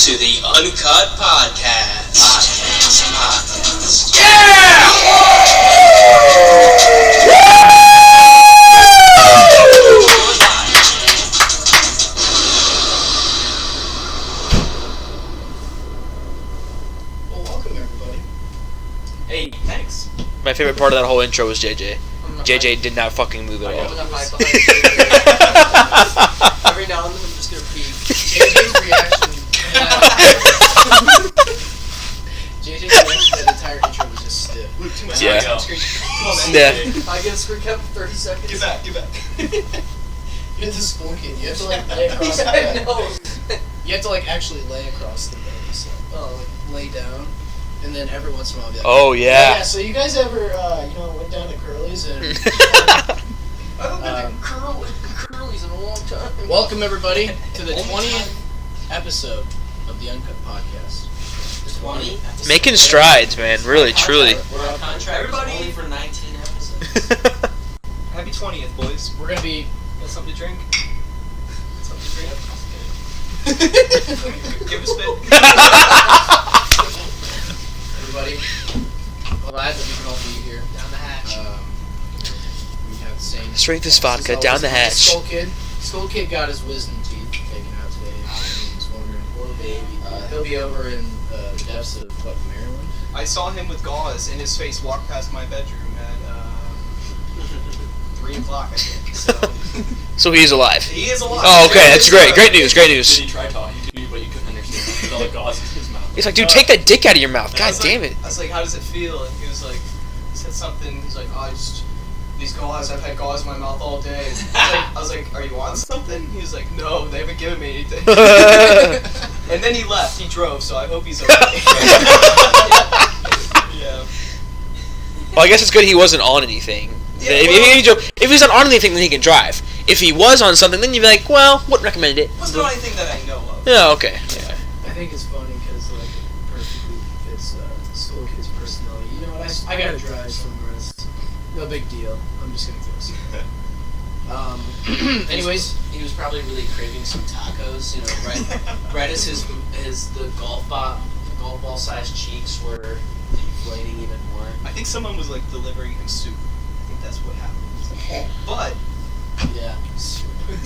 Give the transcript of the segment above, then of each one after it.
to the Uncut Podcast. Yeah! Well, welcome everybody. Hey, thanks. My favorite part of that whole intro was JJ. JJ did not fucking move at all. Every now and then I'm just gonna peek. JJ's reaction to that entire intro was just stiff. Too much. Yeah. Come on, man. Yeah. I get a screen cap for 30 seconds. Get back. You're the school kid. You have to like lay across the I bed. know. You have to like actually lay across the bed. So, like lay down. And then every once in a while be like, Oh yeah. so you guys ever, went down to Curly's and... I don't think Curly's in a long time. Welcome everybody to the 20th episode of the Uncut Podcast. 20? Making strides, man. Really, truly. We're on contract. Everybody- Only for 19 episodes. Happy 20th, boys. We're gonna be... Got something to drink? Give a spit. Everybody, glad that we can all be here. Down the hatch. We have the same... Straight this vodka down the hatch. Skull Kid got his wisdom teeth taken out today. He was wondering. Poor baby. He'll be over in the depths of, Maryland? I saw him with gauze in his face walk past my bedroom at 3 o'clock, I think. So So he's alive. he is alive. Oh, okay. That's great. Great news. Great Did news. he try talking to you, but you couldn't understand? He felt like gauze in his mouth. He's like, dude, take that dick out of your mouth. I God was damn like- it. I was like, how does it feel? And he was like, he said something. He's like, oh, these gauze. I've had gauze in my mouth all day. I was like, are you on something? He was like, no, they haven't given me anything. And then he left. He drove, so I hope he's okay. Yeah. Well, I guess it's good he wasn't on anything. Yeah, If he's not on anything, then he can drive. If he was on something, then you'd be like, well, wouldn't recommend it. Wasn't on anything that I know of. Yeah, okay. Yeah. I think it's funny because like it perfectly fits Skull Kid's personality. You know what? I gotta drive somewhere. It's no big deal. I'm just gonna go. Anyways, He was probably really craving some tacos, right as the golf ball sized cheeks were deflating even more. I think someone was like delivering him soup. I think that's what happened. But Yeah.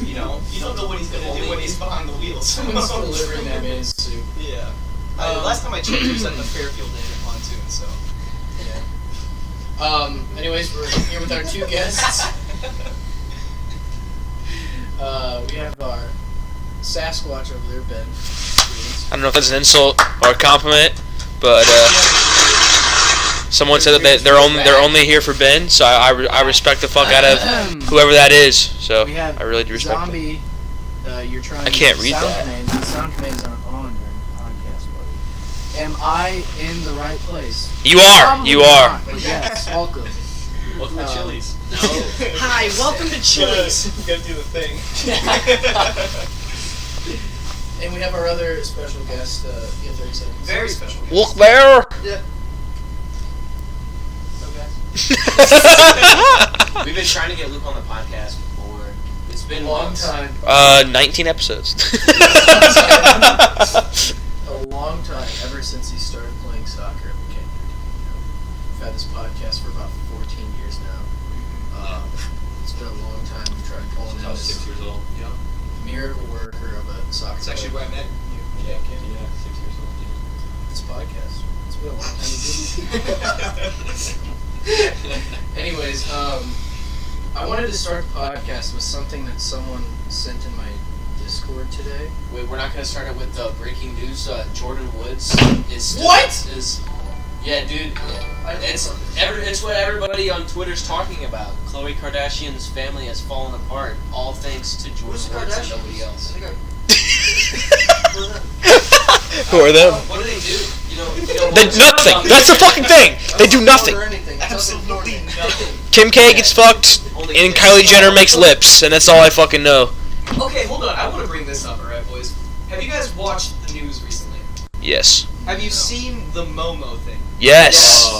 you don't know what he's gonna do when he's behind the wheel. someone's delivering that man's soup. Yeah. Last time I checked, he was at the Fairfield Inn in Pontoon. So. Yeah. Anyways, we're here with our two guests. We have our Sasquatch over there, Ben. I don't know if that's an insult or a compliment, but someone said that they're only here for Ben, so I respect the fuck out of whoever that is. So We have I really do respect them. Zombie. You're trying. I can't to read sound that. Commands. The sound commands aren't on during the podcast, buddy. Am I in the right place? You are. Probably You are. not, but yes, welcome. Welcome to Chili's. No. Hi, welcome to Chili's. You gotta do the thing. And we have our other special guest. You have 30 seconds. Very special. Look there. We've been trying to get Luke on the podcast before. It's been A long months. time. 19 episodes. A long time, ever since he started playing soccer at McKinney. We've had this podcast for about 14 years now. It's been a long time. We tried calling him I was this 6 years old. Yeah. miracle worker of a soccer That's actually player. where I met you. Yeah, 6 years old. This podcast. It's been a long time. Anyways, I wanted to start the podcast with something that someone sent in my Discord today. Wait, we're not gonna start it with breaking news. Jordan Woods is yeah, dude. It's what everybody on Twitter's talking about. Khloe Kardashian's family has fallen apart, all thanks to Jordan Woods and nobody else. Who are them? What do they do? Nothing. That's the fucking thing. They do nothing. Absolutely nothing. Kim K gets fucked, and Kylie Jenner makes lips, and that's all I fucking know. Okay, hold on. I want to bring this up, alright, boys. Have you guys watched the news recently? Yes. Have you seen the Momo thing? Yes.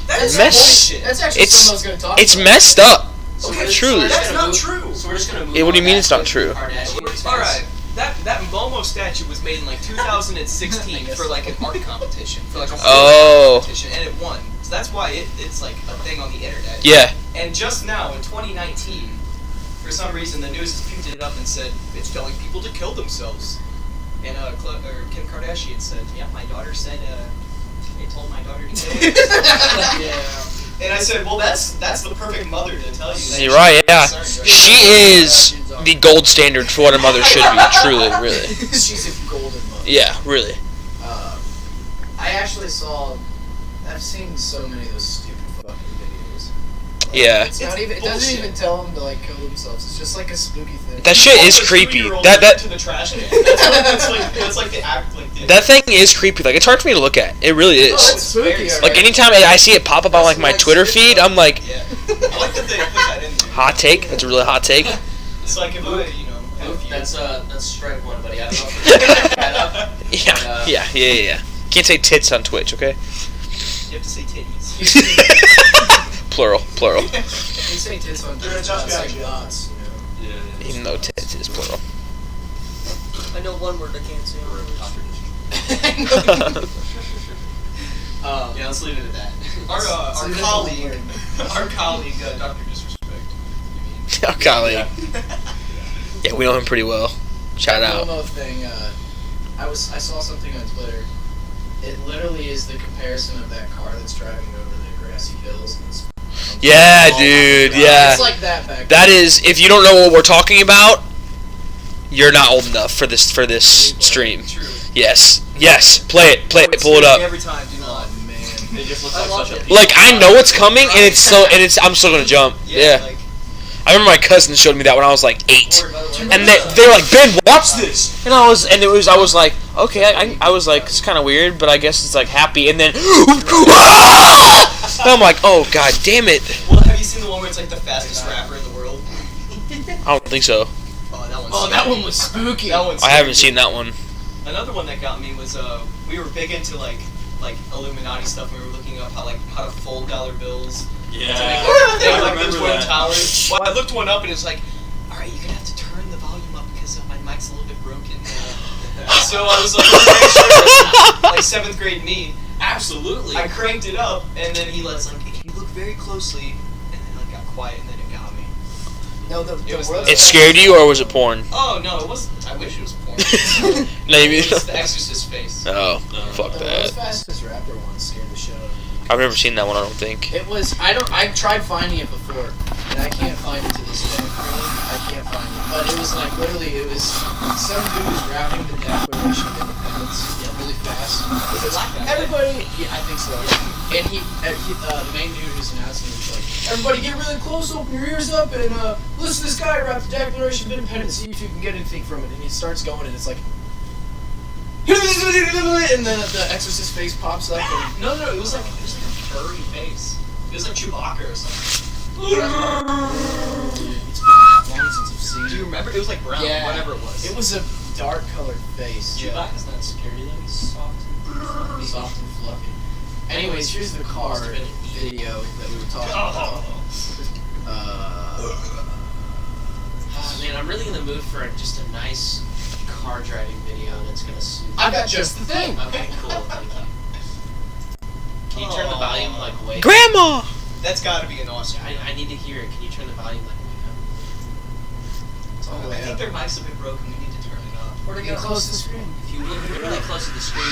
That's Mess- bullshit. That's actually something I was going to talk It's about. messed up. Okay, Truly. that's not true. So we're just gonna move Yeah, what do you on mean back it's not to true? Kardashians. Alright, That Momo statue was made in like 2016 for like an art competition, for like a Oh. competition, and it won. So that's why it's like a thing on the internet. Yeah. And just now in 2019, for some reason the news has picked it up and said it's telling people to kill themselves. And Kim Kardashian said, "Yeah, my daughter said they told my daughter to kill herself." Yeah. And I said, "Well, that's the perfect mother to tell you that." You're right. Yeah. She is the gold standard for what a mother should be. Truly, really. She's a golden mother. Yeah, really. I actually I've seen so many of those stupid fucking videos. Yeah. It's not even. It doesn't even tell them to like kill themselves. It's just like a spooky thing. That shit is creepy. That to the trash can. That's like the act like the. that thing is creepy. Like, it's hard for me to look at. It really is. Oh, it's spooky. Like, anytime I see it pop up on like my Twitter feed, I'm like, Yeah. I like that they put that in there. hot take. That's a really hot take. It's like if I, you know, had a few. That's strike one, buddy. I don't know if it's that up. Yeah. Can't say tits on Twitch, okay? You have to say titties. Plural. You say tits on They're just like behind you. dots, you know. Yeah. Even though tits is plural. I know one word I can't say. Yeah, let's leave it at that. Our So there's colleague, one our colleague, Dr. Disrespect. Oh, golly. Yeah, we know him pretty well. Shout out. One thing. I saw something on Twitter. It literally is the comparison of that car that's driving over the grassy hills. And it's Yeah, oh dude. my God. Yeah. It's like that back That is, if you don't know what we're talking about, you're not old enough for this stream. True. Yes. Play it, pull it up. Every time, do not. Oh man. They just look I like love such a it. Like, I know it's coming, and I'm still gonna jump. Yeah. Like, I remember my cousin showed me that when I was like 8. or another one. And they were like, Ben, watch this! And I was like, okay, I was like, it's kind of weird, but I guess it's like happy, and then, and I'm like, oh, god damn it. Well, have you seen the one where it's like the fastest rapper in the world? I don't think so. Oh, that one's Oh, that one was spooky. That one's I haven't seen that one. Another one that got me was we were big into like Illuminati stuff. We were looking up how to fold dollar bills. Yeah. To make, they have, like the Twin Towers. Well, I looked one up and it's like, all right, you're gonna have to turn the volume up because my mic's a little bit broken. So I was like, like 7th grade me. Absolutely. I cranked it up and then he was like, can you look very closely? And then like got quiet and then it got me. No, the was worst the- It scared you, or was it porn? Oh no, it wasn't. I wish it was porn. Maybe. It was the Exorcist face. Oh, fuck The that. most fastest rapper one scared the shit out of me. I've never seen that one, I don't think. It was I tried finding it before, and I can't find it to this day. I can't find it. But it was like literally some dude was rapping the Declaration of Independence really fast. Everybody, yeah, I think so. And the main dude who's announcing it was like, everybody get really close, open your ears up, and listen to this guy rap the Declaration of Independence, see if you can get anything from it. And he starts going, and it's like, and then the Exorcist face pops up. And, No, it was like a furry face. It was like Chewbacca or something. it's been that long since I've seen Do you it. remember? It was like brown, Yeah. whatever it was. It was a dark colored face. Chewbacca's not scary though. He's soft. Soft and fluffy. Anyways, here's the car video that we were talking about. Oh, man, I'm really in the mood for just a nice car driving video that's gonna suit. I got just the thing. Okay, cool. Thank you. Can you turn the volume like way? Grandma! That's gotta be an awesome. I need to hear it. Can you turn the volume like way up? It's all the I way think up. their mic's a bit broken. We need to turn it up. Or to get close to the screen. If you look really close to the screen.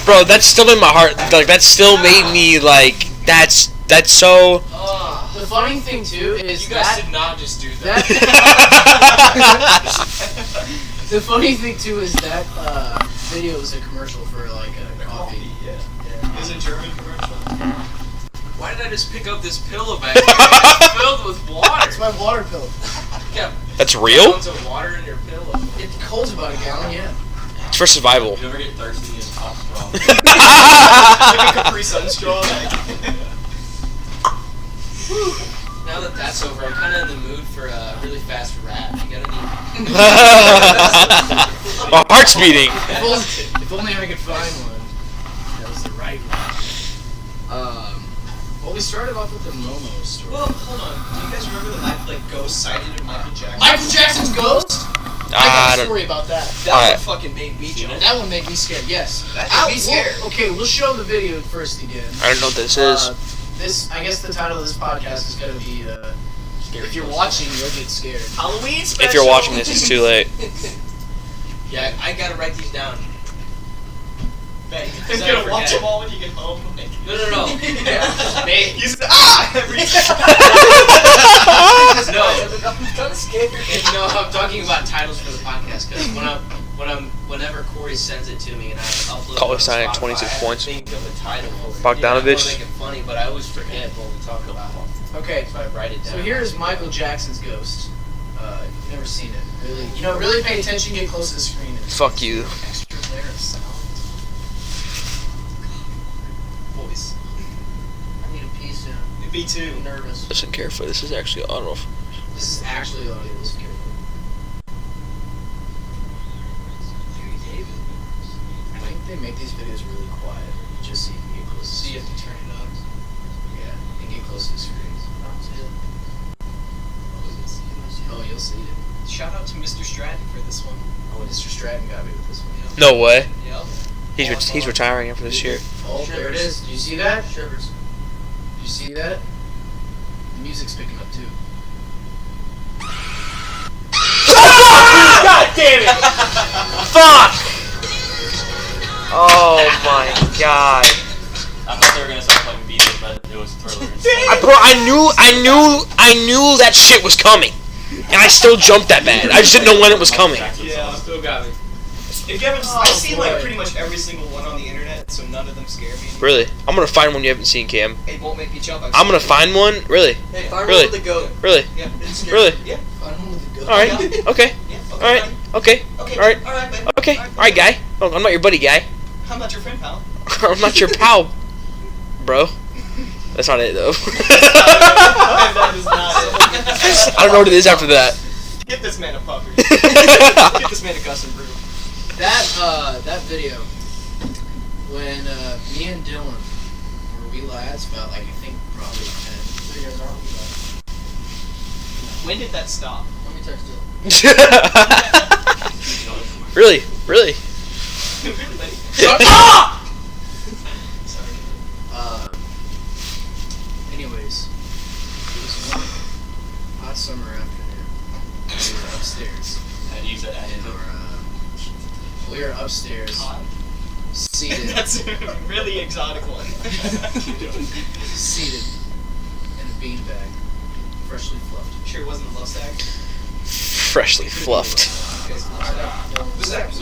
Bro, that's still in my heart. Like, that still made me, like, that's so... The funny thing too is You guys that did not just do that. the funny thing too is that video is a commercial for like a coffee. Yeah. It's a German commercial. Why did I just pick up this pillow back here? It's filled with water. It's my water pillow. Yeah. That's real? Gallons of water in your pillow. It holds about a gallon, yeah. It's for survival. You never get thirsty and pop straw. Like a Capri Sun straw. Now that that's over, I'm kind of in the mood for a really fast rap. You got any? My heart's beating. If only I could find one. That was the right one. Holy we started off with the Momo story. Well, hold on. Do you guys remember the ghost sighted of Michael Jackson? Michael Jackson's ghost? I got a story about that. That one fucking made me jump. That one made me scared, yes. That made me scared. Okay, we'll show the video first again. I don't know what this is. I guess the title of this podcast is going to be, if you're watching, you'll get scared. Halloween special. If you're watching this, it's too late. Yeah, I gotta write these down. Man, you're gonna watch them all when you get home. No. Nate, you said, every No, I'm kind of scared. No, I'm talking about titles for the podcast because whenever Corey sends it to me and I upload Call it us sign on at Spotify, 26 I have to points. think of a title for it. Bogdanovich. I make it funny, but I always forget what we talk about. Okay, So I write it down. so here's Michael Jackson's ghost. If you've never seen it, really pay attention, get close to the screen. Fuck you. Extra layer of sound. voice. I need a piece of Me too. nervous. Listen carefully. This is actually audible. This is actually audio. Listen carefully. I think they make these videos really quiet, just so you can get close. So you have to turn it up. Yeah, and get close to the screen. Oh, you'll see it. Shout out to Mr. Stratton for this one. Oh, Mr. Stratton got me with this one. No way. Yep. He's retiring after this year. Oh, there it is. Do you see that? Shivers. Do you see that? The music's picking up too. God damn it! Fuck! Oh my god. I thought they were gonna start playing Beatles, but it was Thriller. I knew that shit was coming. And I still jumped that bad. I just didn't know when it was coming. Yeah. Still got me. If you haven't, I've seen like pretty much every single one on the internet, so none of them scare me. Really? I'm gonna find one you haven't seen, Cam. It won't make me jump. I'm gonna find one? Really? Hey, find Really? one with the goat. Really? Yeah. It's Really? Yeah. I don't know what the Alright. Okay. Yeah. Okay. Alright. fine. Okay. Okay. Alright. Alright, man. Okay. Alright, guy. Oh, I'm not your buddy, guy. I'm not your friend, pal. I'm not your pal, bro. That's not it, though. That is not it. I don't know what it is after that. Get this man a puffer. Get this man a custom brew. That video, when me and Dylan were wee lads, about like I think probably 10. So you guys are wee lads. When did that stop? Let me text Dylan. Really? Really? Really, buddy? Ah! Sorry. Anyways, it was one hot summer afternoon. We were upstairs. And you said I And we were upstairs, Hot. seated, That's a really exotic one. seated in a beanbag, freshly fluffed. Sure, it wasn't a love stack. Freshly fluffed. Was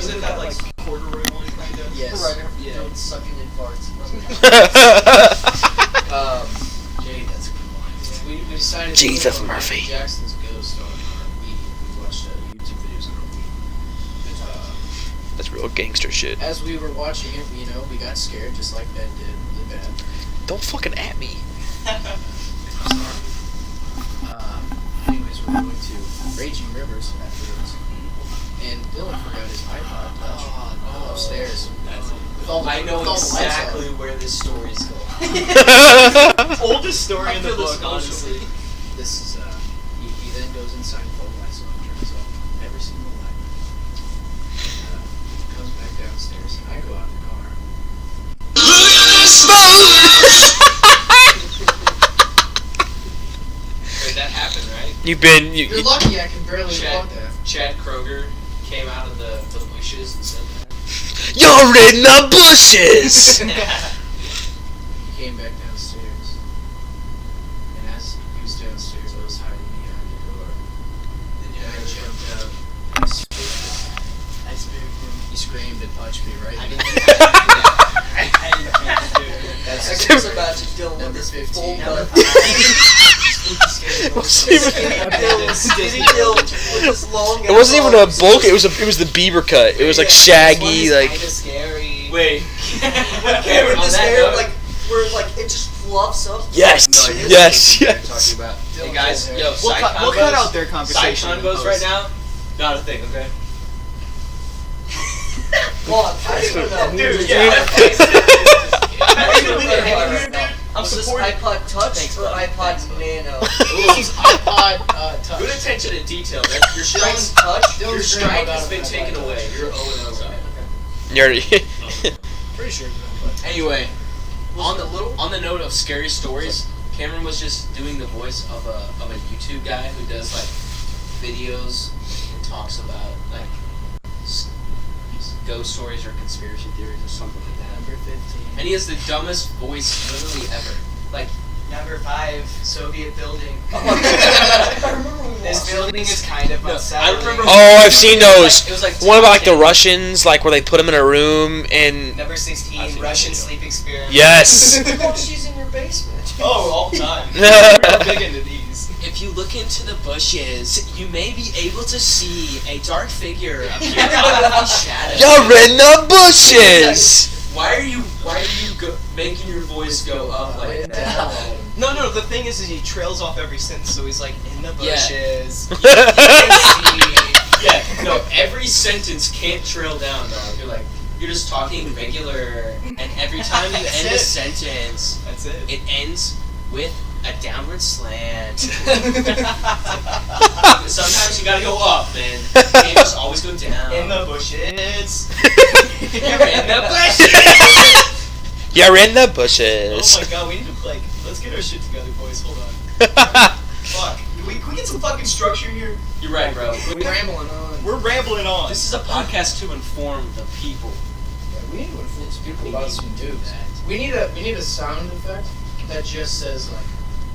it that like corduroy one kind of? Yes. Yeah. Sucking in farts. Jay, that's a good one. We decided Jesus, to go on Murphy. Michael Jackson's ghost on our Wii. We watched YouTube videos on our Wii. That's real gangster shit. As we were watching it, we got scared just like Ben did, really bad. Don't fucking at me. Anyways, we're going to Raging Rivers afterwards. And Dylan forgot his iPod Touch upstairs. With all the- I know with all the lights on. exactly where this story is going. Oldest story in the feel this book, honestly. This is, he then goes inside with all the lights on, turns off every single light. Comes back downstairs, and I go out in the car. Wait, that happened, right? You're lucky I can barely walk that. Chad Kroger came out of the bushes and said that. You're in the bushes! He came back downstairs. And as he was downstairs, I was hiding behind the door. And I jumped out. I spooked him. He screamed and punched me right in the That's about to deal with number this 15. It wasn't even a bulk. It was the Bieber cut. It was like shaggy, like. Kinda scary. Wait. Cameron, On this that hair, note- like, where like it just fluffs up. Yes, No, you're yes, talking yes. about. Hey guys, yo, We'll cut out their side conversation. convos right now. Not a thing, okay? Well, I don't know. Dude, yeah. yeah. I'm Was this supporting. iPod Touch Thanks, or bud. iPod Thanks, bud. Nano? This is iPod Touch. Good attention to detail. Your Dylan's strike, Touch. your Dylan's strike grandma has got been an taken iPod away. Touch. You're 0-0. You're Pretty sure it's an iPod. Anyway, Was it a little? on the note of scary stories, Cameron was just doing the voice of a YouTube guy who does like videos and talks about like ghost stories or conspiracy theories or something like that. Number 15. And he has the dumbest voice literally ever. Like, Number 5, Soviet building. I remember we This watched building is kind of unsettling. I remember. Oh, I've seen those. It was like One about like the Russian. Russians, like where they put them in a room and Number I've 16, seen Russian that sleep experiment. yes. she's in your basement. Oh, all the time. We're big into these. If you look into the bushes, you may be able to see a dark figure appear out of the shadows. You're in the bushes. Why are you making your voice go up like that? No, the thing is he trails off every sentence, so he's like, in the Yeah. bushes. Yeah, no, every sentence can't trail down, dog. You're just talking regular, and every time you That's end a it. sentence, That's it. it ends with a downward slant. Sometimes you gotta go up, and you can't just always go down. In the bushes. You're in the bushes. You're in the Oh bushes. my god, we need to, let's get our shit together, boys. Hold on. Fuck. Can we get some fucking structure here? You're right, bro. We're rambling on. We're rambling on. This is a podcast to inform the people. We need to influence people We about need some to do news. that. We need a sound effect that just says like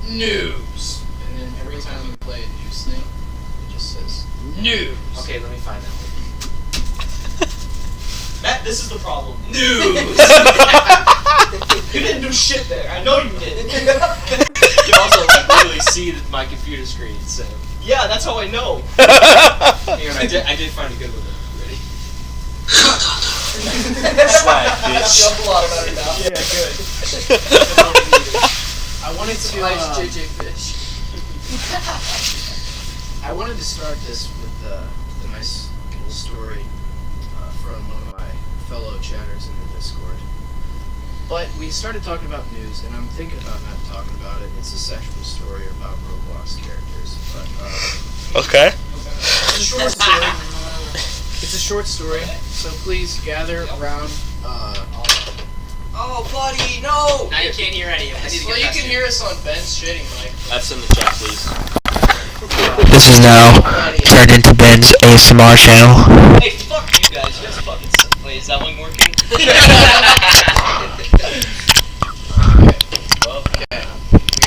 news, and then every time we play a news thing, it just says news. Okay, let me find that one. Matt, this is the problem. News! You didn't do shit there. I know you didn't. You can also literally see my computer screen, so. Yeah, that's how I know. Hang on, I did find a good one. Ready? Swag, I bitch. feel a lot better now. Yeah, good. I wanted to JJ Fish. I wanted to start this with a nice little story from one of my fellow chatters in the Discord. But we started talking about news, and I'm thinking about not talking about it. It's a sexual story about Roblox characters, but Okay. it's a short story. It's a short story, so please gather around. Oh, buddy, no! Now you can't hear any of this. Well, you can hear us on Ben's shitting mic. That's in the chat, please. This is now turned into Ben's ASMR channel. Hey, fuck you guys. You guys fucking suck. Wait, is that one working? Well, okay.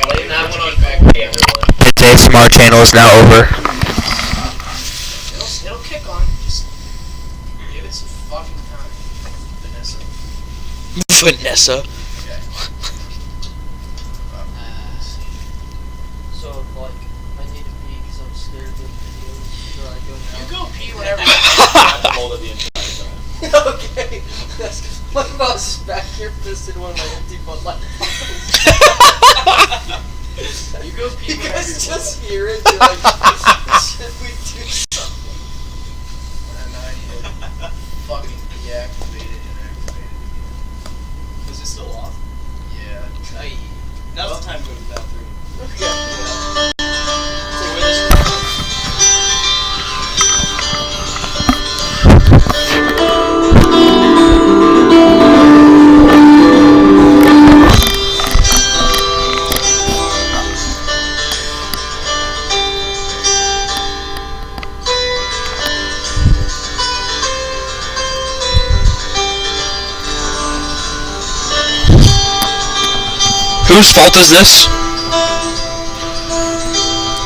Blame that one on back back, to everyone. Its ASMR channel is now over. It'll kick on. Just give it some fucking time, Vanessa. Vanessa. Okay. So, like, I need to pee because I'm scared of the videos. Should I go now? You go pee whenever. I have to hold it the entire time. Okay. That's, my boss is back here pissed in one of my empty Bud Light bottles. You go pee You whenever guys you just want. hear it. You're like, should we do something? And I hit fucking deactivated and activated again. Is it still off? Yeah. Now's the time to go to the bathroom. Whose fault is this?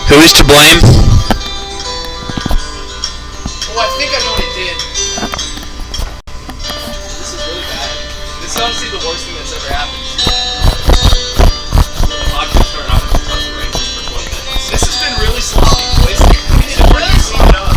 Who is to blame? Oh, I think I know what it did. This is really bad. This is honestly the worst thing that's ever happened. The podcast started off with us Rangers for 20 minutes. This has been really sloppy, boys. We need to really clean it up.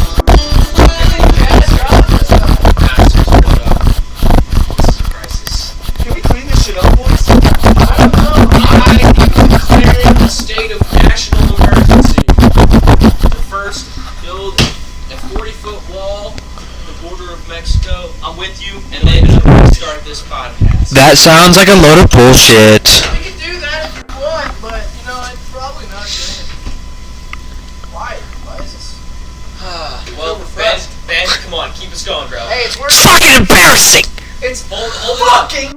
This is a crisis. Can we clean this shit up, boys? I declare a state of national emergency to first build a 40-foot wall at the border of Mexico. I'm with you, and then start this podcast. That sounds like a load of bullshit. We can do that if not doing it? Why? Why is this? Well, Ben, come on, keep us going, bro. Hey, it's working. It's fucking embarrassing! It's Hold it up. fucking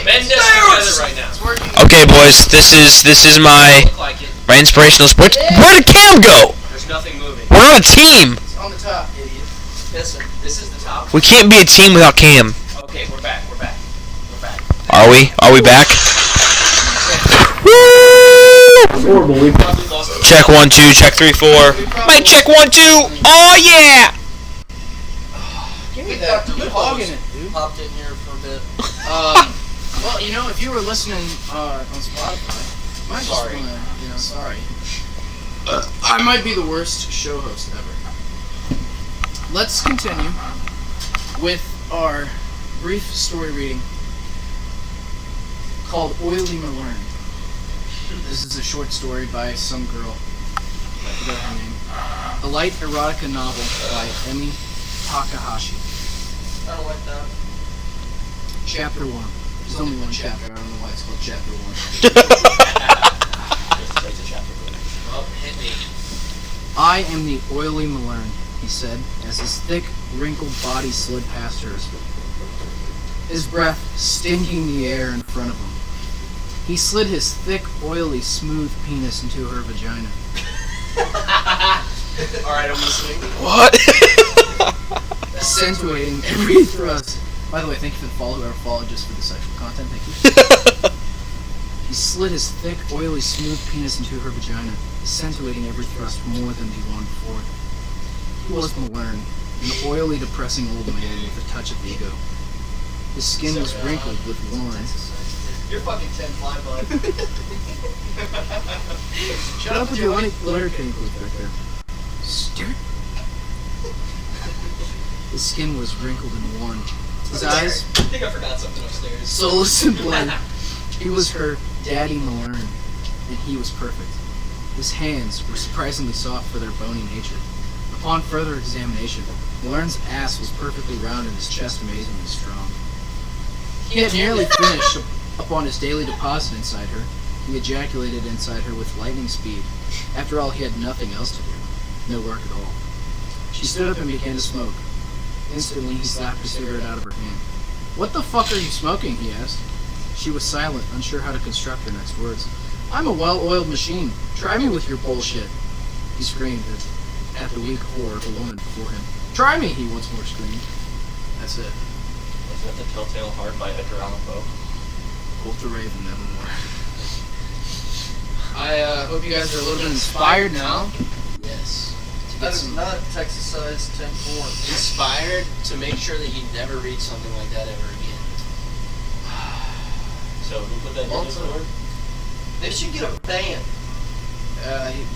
Bend us together right now. It's working. Okay, boys, this is my Look like it. inspirational sports. Where did Cam go? There's nothing moving. We're on a team. It's on the top, idiot. Listen, this is the top. We can't be a team without Cam. Okay, we're back. Are we? Are we back? Woo! We probably lost it. Check 1 2, check 3 4. Mic check 1 2. Oh yeah! Give me that. Quit hogging it, dude. Popped in here for a bit. Well, you know, if you were listening on Spotify, I might just Sorry. wanna, sorry. I might be the worst show host ever. Let's continue with our brief story reading called Oily Malern. This is a short story by some girl. I forgot her name. A light erotica novel by Emi Takahashi. I don't like that. Chapter 1. There's only one chapter. I don't know why it's called Chapter 1. It's a chapter. Well, hit me. I am the oily Malern, he said, as his thick, wrinkled body slid past hers. His breath stinking the air in front of him. He slid his thick, oily, smooth penis into her vagina. Alright, I'm listening. What? Accentuating every thrust. By the way, thank you for the follow, whoever followed just for the sexual content, thank you. He slid his thick, oily, smooth penis into her vagina, accentuating every thrust more than the one before. He was Malern, an oily, depressing old man with a touch of ego. His skin was wrinkled with worn. You're fucking 10 fly, bud. Shut up with your letter chemicals back there. Start. His skin was wrinkled and worn. His eyes, I think I forgot something upstairs. soulless and blank. He was her daddy Malern, and he was perfect. His hands were surprisingly soft for their bony nature. Upon further examination, Malern's ass was perfectly round and his chest amazingly strong. He had nearly finished upon his daily deposit inside her. He ejaculated inside her with lightning speed. After all, he had nothing else to do. No work at all. She stood up and began to smoke. Instantly, he slapped a cigarette out of her hand. "What the fuck are you smoking?" he asked. She was silent, unsure how to construct her next words. "I'm a well-oiled machine. Try me with your bullshit." He screamed at the weak whore of a woman before him. "Try me," he once more screamed. That's it. Was that the Telltale Heart by Edgar Allan Poe? Quote the Raven, nevermore. I hope you guys are a little bit inspired now. Yes. That is not Texas size 10-4. Inspired to make sure that you never read something like that ever again. So who put that in the store? They should get a ban.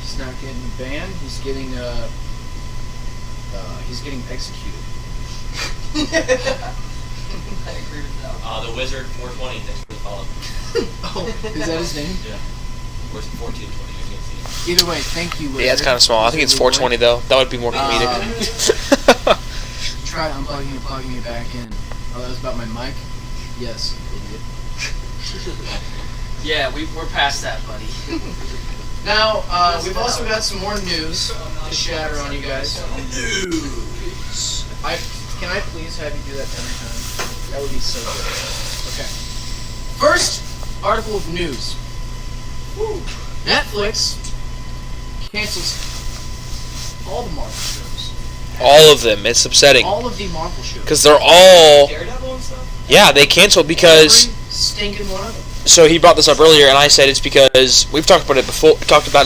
He's not getting banned. He's getting executed. I agree with that. The Wizard 420. Thanks for the follow. Oh, is that his name? Yeah. Where's 1420? I can't see. Either way, thank you. Yeah, it's kind of small. I think it's 420 though. That would be more comedic. Try unplugging and plugging it back in. Oh, that was about my mic? Yes, idiot. Yeah, we're past that, buddy. Now, we've also got some more news to shatter on you guys. News! Can I please have you do that every time? That would be so good. Okay. First article of news. Netflix cancels all the Marvel shows. All of them. It's upsetting. All of the Marvel shows. Because they're all... Daredevil and stuff? Yeah, they canceled because... Every stinking one of them. So he brought this up earlier, and I said it's because we've talked about it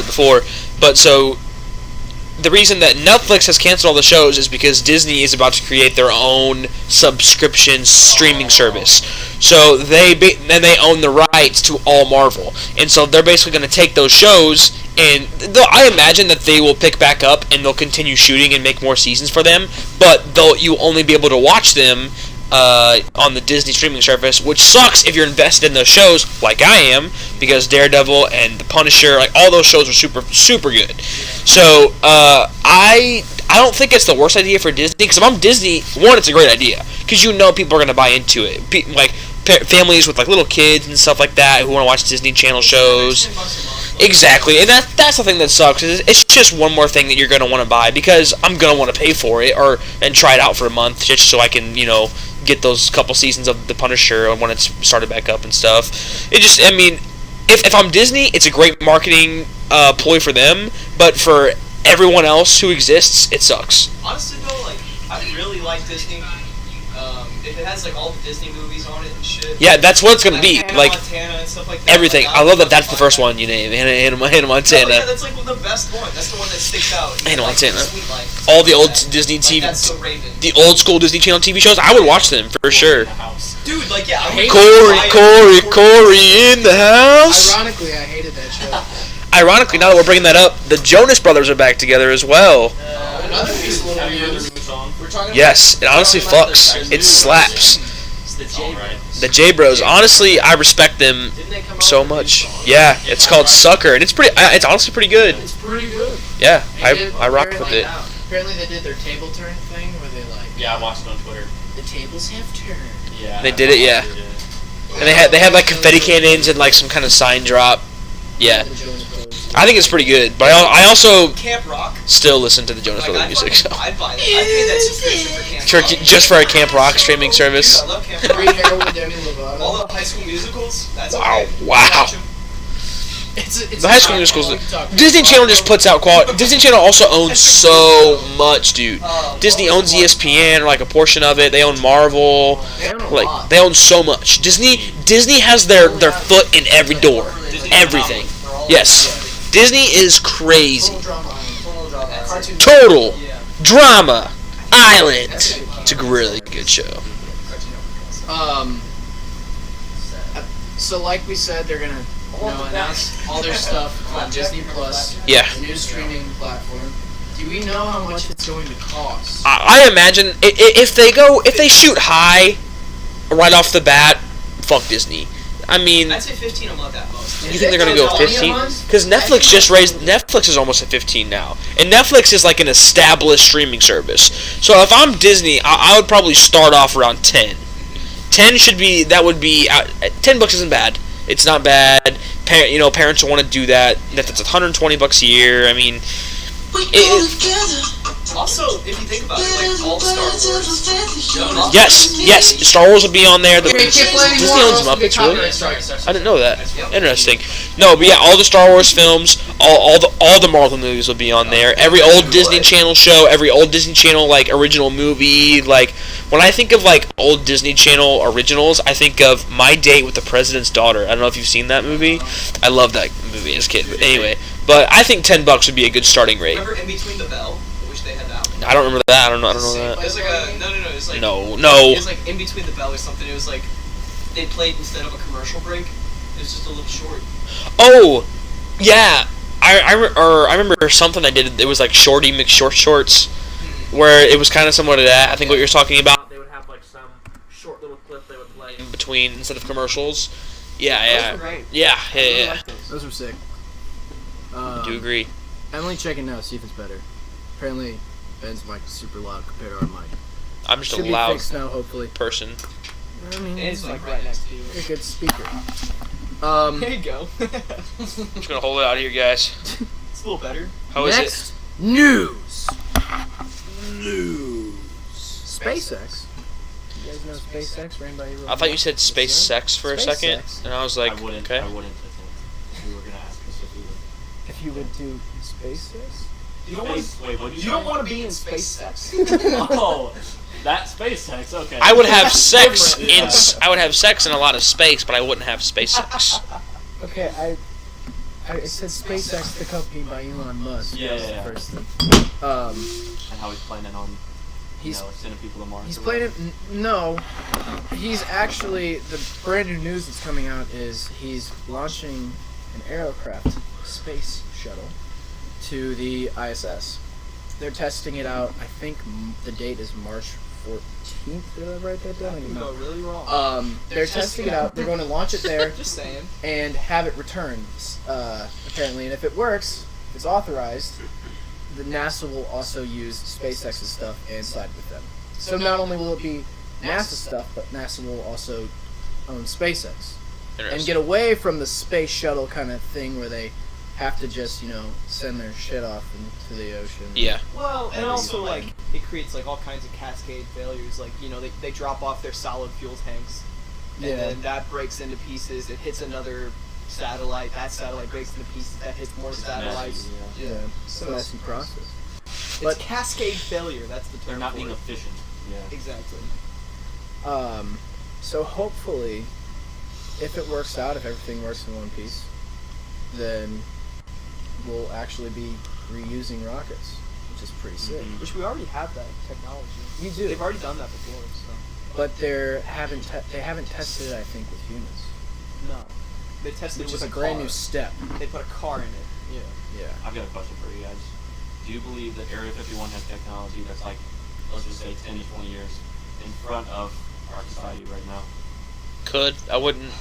before. But so the reason that Netflix has canceled all the shows is because Disney is about to create their own subscription streaming service. So they own the rights to all Marvel, and so they're basically going to take those shows, and I imagine that they will pick back up and they'll continue shooting and make more seasons for them. But you'll only be able to watch them on the Disney streaming service, which sucks if you're invested in those shows, like I am, because Daredevil and The Punisher, like all those shows are super, super good. So I don't think it's the worst idea for Disney, because if I'm Disney, one, it's a great idea, because you know people are going to buy into it. Like families with like little kids and stuff like that who want to watch Disney Channel shows. Exactly, and that's the thing that sucks. Is it's just one more thing that you're gonna want to buy because I'm gonna want to pay for it and try it out for a month just so I can get those couple seasons of The Punisher when it's started back up and stuff. If I'm Disney, it's a great marketing ploy for them, but for everyone else who exists, it sucks. Honestly though, like I really like Disney. If it has like all the Disney movies on it and shit. Yeah, that's what it's gonna be. Hannah Like Montana and stuff like that. everything. Like, I love that. That's the first one you name. Hannah Montana. No, yeah, that's like the best one. That's the one that sticks out. Hannah Like, Montana. Sweet Life. All the old Disney TV, That's so Raven. the old school Disney Channel TV shows. I would watch them for sure. Dude, like yeah. Corey in the house. Ironically, I hated that show. Ironically, now that we're bringing that up, the Jonas Brothers are back together as well. Another piece of little Have you heard news. the new song? We're talking Yes, it honestly fucks. It slaps. It's the It's alright. The J Bros. Honestly, I respect them Didn't they come out so with a new much. song? Yeah, it's called Sucker, and it's pretty. It's honestly pretty good. It's pretty good. Yeah, They did I rock with apparently- it. Apparently, they did their table turn thing where they like Yeah, I watched it on Twitter. the tables have turned. Yeah. They did it, yeah. And they had like confetti cannons and like some kind of sign drop. Yeah, The Jonas Brothers. I think it's pretty good. But I also Camp Rock. still listen to the Jonas Like, Brothers music. So I'd buy that. I'd pay that subscription for Camp Rock. just for a Camp Rock streaming service. Dude, I love Camp Free Rock. heroin, Demi Lovato. All the High School Musicals. That's Wow, okay. wow. Watch 'em. It's The High School Musicals. we can talk Disney about Channel just puts out quality. Disney Channel also owns so much, dude. Disney owns ESPN, or like a portion of it. They own Marvel. They own a Like lot. they own so much. Disney has their foot in every door. Everything. Yes. Disney is crazy. Cartoon. Total Yeah. drama island. It's a really good show. So like we said, they're gonna announce all their stuff on Disney Plus, Yeah. the new streaming platform. Do we know how much it's going to cost? I imagine if they shoot high right off the bat, fuck Disney. I mean, I'd say 15 a month at most. you think they're gonna go 15? Because Netflix is almost at 15 now, and Netflix is like an established streaming service. So if I'm Disney, I would probably start off around 10. 10 should be $10 isn't bad. It's not bad. Parents will want to do that. That's $120 a year. I mean, Also, if you think about it, like all Star Wars. yes, Star Wars will be on there. Disney Disney owns Muppets, really? I didn't know that. Interesting. No, but yeah, all the Star Wars films, all the Marvel movies will be on there. Every old Disney Channel show, every old Disney Channel like original movie. Like when I think of like old Disney Channel originals, I think of My Date with the President's Daughter. I don't know if you've seen that movie. I love that movie as a kid. But anyway, I think $10 would be a good starting rate. Remember In Between the Bell? I wish they had that one. I don't remember that. I don't know that. It was like a no. It was like No. It was like In Between the Bell or something. It was like they played instead of a commercial break. It was just a little short. Oh, yeah. I remember something I did. It was like Shorty McShorts, where it was kind of similar to that. I think what you're talking about. They would have like some short little clip they would play in between instead of commercials. Yeah. Those were great. Yeah. Those were sick. Do agree. Emily checking now, see if it's better. Apparently, Ben's mic is super loud compared to our mic. I'm just Should a be loud fixed now, hopefully. person. I mean, It's like right next to you. a good speaker. There you go. I'm just gonna hold it out here, guys. It's a little better. How is it? Next, news. SpaceX. You guys know SpaceX? Rainbow. I thought you said space sex for a second, SpaceX. and I was like, I wouldn't. okay. I wouldn't. If you were gonna ask us if we would. If you would do SpaceX? You don't want. Wait, what did You don't want to be in space sex. Oh, that SpaceX. Okay. I would have sex Different. I would have sex in a lot of space, but I wouldn't have space sex. Okay, I said SpaceX, the company by Elon Musk. Yeah, was the yeah. first thing. And how he's planning on, He's sending people to Mars. he's or playing whatever. it. He's actually, the brand new news that's coming out is he's launching an Aerocraft space shuttle to the ISS. They're testing it out. I think the date is March 14th. Did I write that down? I don't You know. go really wrong. They're testing it out. They're going to launch it there Just saying. and have it returned, apparently. And if it works, if it's authorized, the NASA will also use SpaceX's stuff and side with them. So not only will it be NASA stuff, but NASA will also own SpaceX. And get away from the space shuttle kind of thing where they have to just, send their shit off into the ocean. Yeah. Well, and also, like, it creates, like, all kinds of cascade failures. Like, they drop off their solid fuel tanks, and then that breaks into pieces. It hits another satellite. That satellite breaks into pieces. That hits more satellites. Yeah. It's a messy process. It's cascade failure. That's the term. They're not for being it. efficient. Yeah. Exactly. So hopefully, if it works out, if everything works in one piece, then we'll actually be reusing rockets, which is pretty sick. Which we already have that technology. We do. They've already done that before, so. But they haven't tested it, I think, with humans. No. They tested Which it with is a car. brand new step. They put a car in it. Yeah. I've got a question for you guys. Do you believe that Area 51 has technology that's like, let's just say 10 to 20 years in front of our society right now? I wouldn't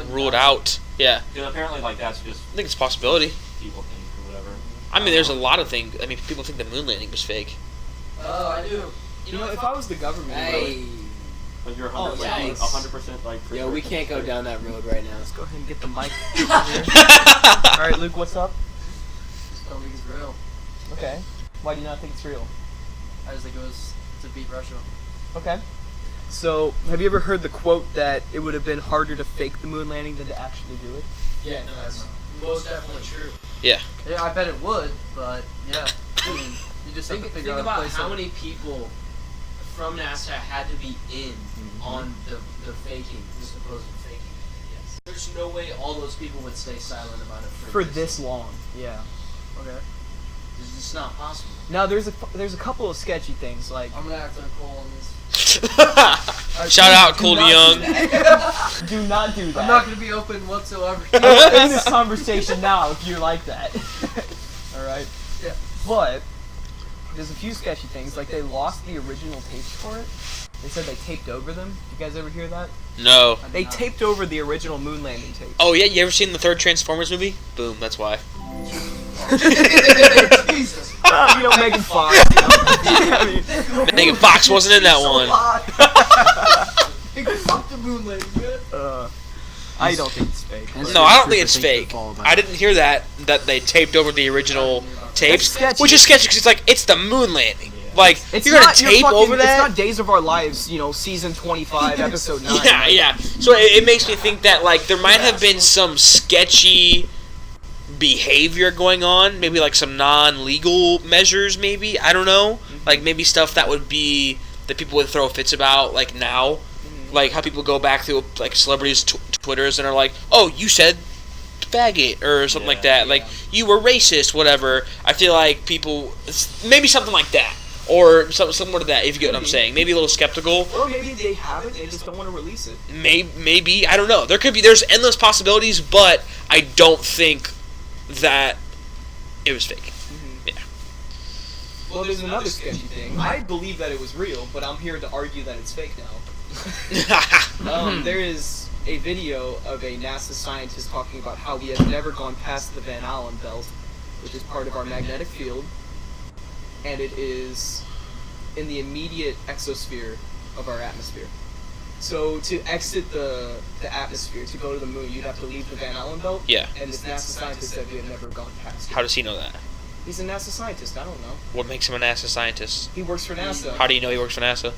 rule it out. Yeah. Because apparently, like, that's just I think it's a possibility. people think or whatever. I mean, there's a lot of things. I mean, people think the moon landing was fake. Oh, I do. You know, if I was the government, Hey. But you're Oh, 100%, yikes. 100% like. Yo, we can't go down that road right now. let's go ahead and get the mic over here. All right, Luke, what's up? Just don't think it's real. Okay. Why do you not think it's real? I just think it was to beat Russia. Okay. So, have you ever heard the quote that it would have been harder to fake the moon landing than to actually do it? Yeah, no, that's most definitely true. Yeah. Yeah, I bet it would, but yeah. I mean, you just have to figure Think out a about place how that- many people from NASA had to be in on the faking, the supposed faking. Yes. There's no way all those people would stay silent about it For this long, yeah. Okay. It's just not possible. Now, there's a couple of sketchy things, like... I'm gonna act like Cole on this. Shout out, Cole Young. Do not do that. I'm not gonna be open whatsoever. I'm gonna end this conversation now if you're like that. Alright? Yeah. But, there's a few sketchy things, like they lost the original tapes for it. They said they taped over them. You guys ever hear that? No. They taped over the original moon landing tape. Oh yeah, you ever seen the third Transformers movie? Boom, that's why. Jesus. You know, Megan Fox. You know? I mean, Megan Fox wasn't in that one. Fuck the moon landing, man. I don't think it's fake. but- No, I don't think it's fake. I didn't hear that they taped over the original tapes, sketchy. which is sketchy because it's like it's the moon landing. Like It's you're gonna not your tape fucking- over It's that. not Days of Our Lives, you know, season 25, episode 9. Yeah, Like, yeah. So it makes me think that like there might have been some sketchy behavior going on, maybe like some non-legal measures, maybe I don't know, like maybe stuff that would be that people would throw fits about, like now, like how people go back through like celebrities' Twitters and are like, oh, you said faggot or something like that, like you were racist, whatever. I feel like people maybe something like that. Or something similar to that, if you get what I'm saying. Maybe a little skeptical. Or maybe they haven't, they just don't want to release it. Maybe, I don't know. There's endless possibilities, but I don't think that it was fake. Yeah. Well, there's another sketchy thing. I believe that it was real, but I'm here to argue that it's fake now. There is a video of a NASA scientist talking about how we have never gone past the Van Allen belt, which is part of our magnetic field, and it is in the immediate exosphere of our atmosphere. So to exit the atmosphere, to go to the moon, you'd have to leave the Van Allen belt. Yeah. And this NASA scientist said we have never gone past it. How does he know that? He's a NASA scientist, I don't know. What makes him a NASA scientist? He works for NASA. How do you know he works for NASA?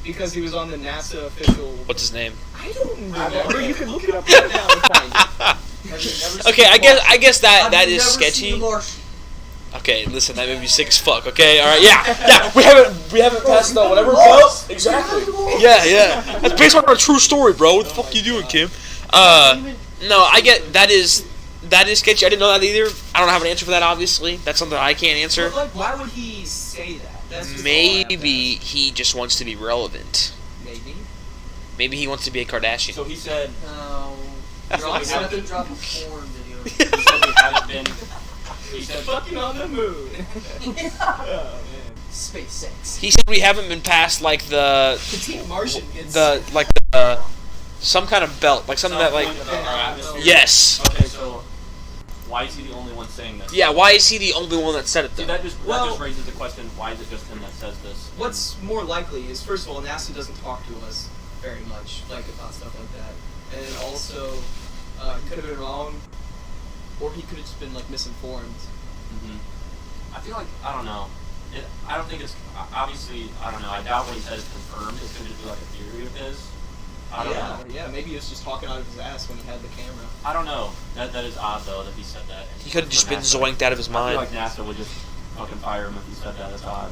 Because he was on the NASA official... What's his name? I don't remember. You can look it up right now and find it. Okay, I guess that I've is never sketchy. seen The Martian. Okay, listen, that movie's sick as fuck. Okay, all right, yeah. We haven't passed the whatever belt. Exactly. Yeah. That's based on a true story, bro. What the fuck you doing, Kim? No, I get that is sketchy. I didn't know that either. I don't have an answer for that. Obviously, that's something I can't answer. But, like, why would he say that? That's just Maybe he just wants to be relevant. Maybe. Maybe he wants to be a Kardashian. So he said, No. That's You're what also he have to drop a porn video. he said we haven't been. He said, Fucking on the moon. Oh, man. SpaceX. He said we haven't been past like the Petite Martian gets... some kind of belt, like something that like point about our atmosphere. yes. Okay, so why is he the only one saying this? Yeah, why is he the only one that said it See, though? that just Well- raises the question: why is it just him that says this? What's more likely is, first of all, NASA doesn't talk to us very much, like, about stuff like that. And also, could have been wrong. or he could have just been like misinformed. I feel like, I don't know. I don't think it's, obviously, I don't know. I doubt what he said is confirmed. It's going to be like a theory of his. I don't know. Yeah, maybe he was just talking out of his ass when he had the camera. I don't know. That is odd, though, that he said that. He could have just been zoinked out of his mind. I feel like NASA would just fucking fire him if he said that. That's odd.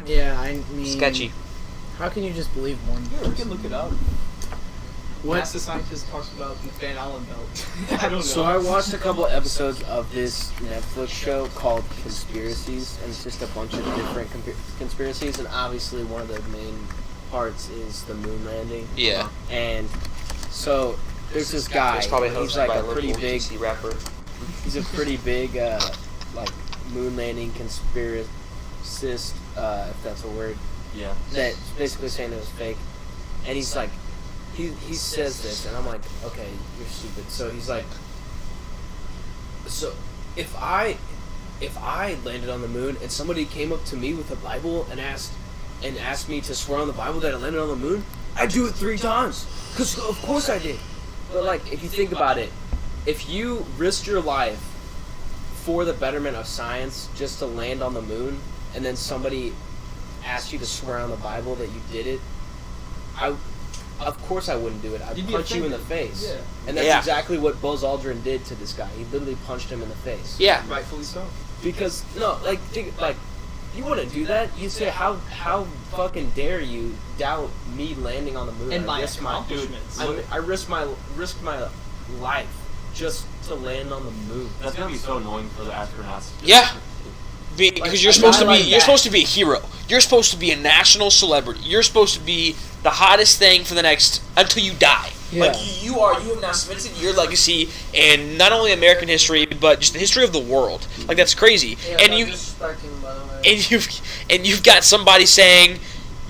Yeah, I mean... Sketchy. How can you just believe one Yeah, we can look it up. What? NASA scientist talks about the Van Allen belt. I don't know. So I watched a couple episodes of this Netflix show called Conspiracies, and it's just a bunch of different conspiracies, and obviously one of the main parts is the moon landing. Yeah. And so there's this guy, It's probably he's hosted like by a pretty big, rapper. he's a pretty big, like, moon landing conspiracist, if that's a word, Yeah. that's basically saying it was fake. And he's like, he says this, and I'm like, okay, you're stupid. So he's like, so if I landed on the moon and somebody came up to me with a Bible and asked me to swear on the Bible that I landed on the moon, I'd do it 3 times. Because of course I did. But like, if you think about it, if you risked your life for the betterment of science just to land on the moon, and then somebody asked you to swear on the Bible that you did it, of course I wouldn't do it. I'd punch you in the face. Yeah. And that's exactly what Buzz Aldrin did to this guy. He literally punched him in the face. Yeah. Rightfully so. Because, no, like, you wouldn't do that. You'd say, how fucking dare you doubt me landing on the moon? And I my risked accomplishments. I risked my life just to land on the moon. That's going to be so annoying for the astronauts. Yeah. Because you're supposed to be you're supposed to be a hero. You're supposed to be a national celebrity. You're supposed to be the hottest thing for the next until you die. Yeah. Like you have now cemented your legacy in not only American history but just the history of the world. Like that's crazy. Yeah, and you've got somebody saying,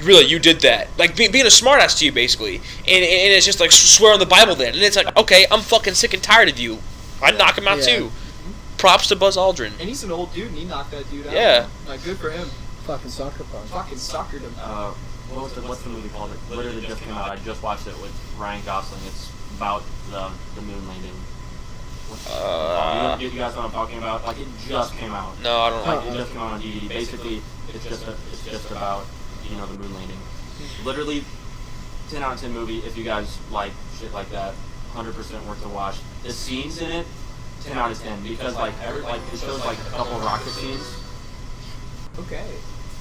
"Really, you did that?" Like being a smartass to you, basically. And it's just like swear on the Bible then. And it's like, okay, I'm fucking sick and tired of you. I'd knock him out too. Props to Buzz Aldrin. And he's an old dude, and he knocked that dude out. Yeah. Like, good for him. Fucking soccer punch. Fucking soccered him. What's the movie called? It literally just came out. I just watched it with Ryan Gosling. It's about the moon landing. You guys know what I'm talking about? Like it just came out. No, I don't Like know. it just came out on DVD. Basically, it's just about the moon landing. Literally, 10 out of 10 movie. If you guys like shit like that, 100% worth to watch. The scenes in it, 10 out of 10 because it shows like a couple of rocket scenes. Okay.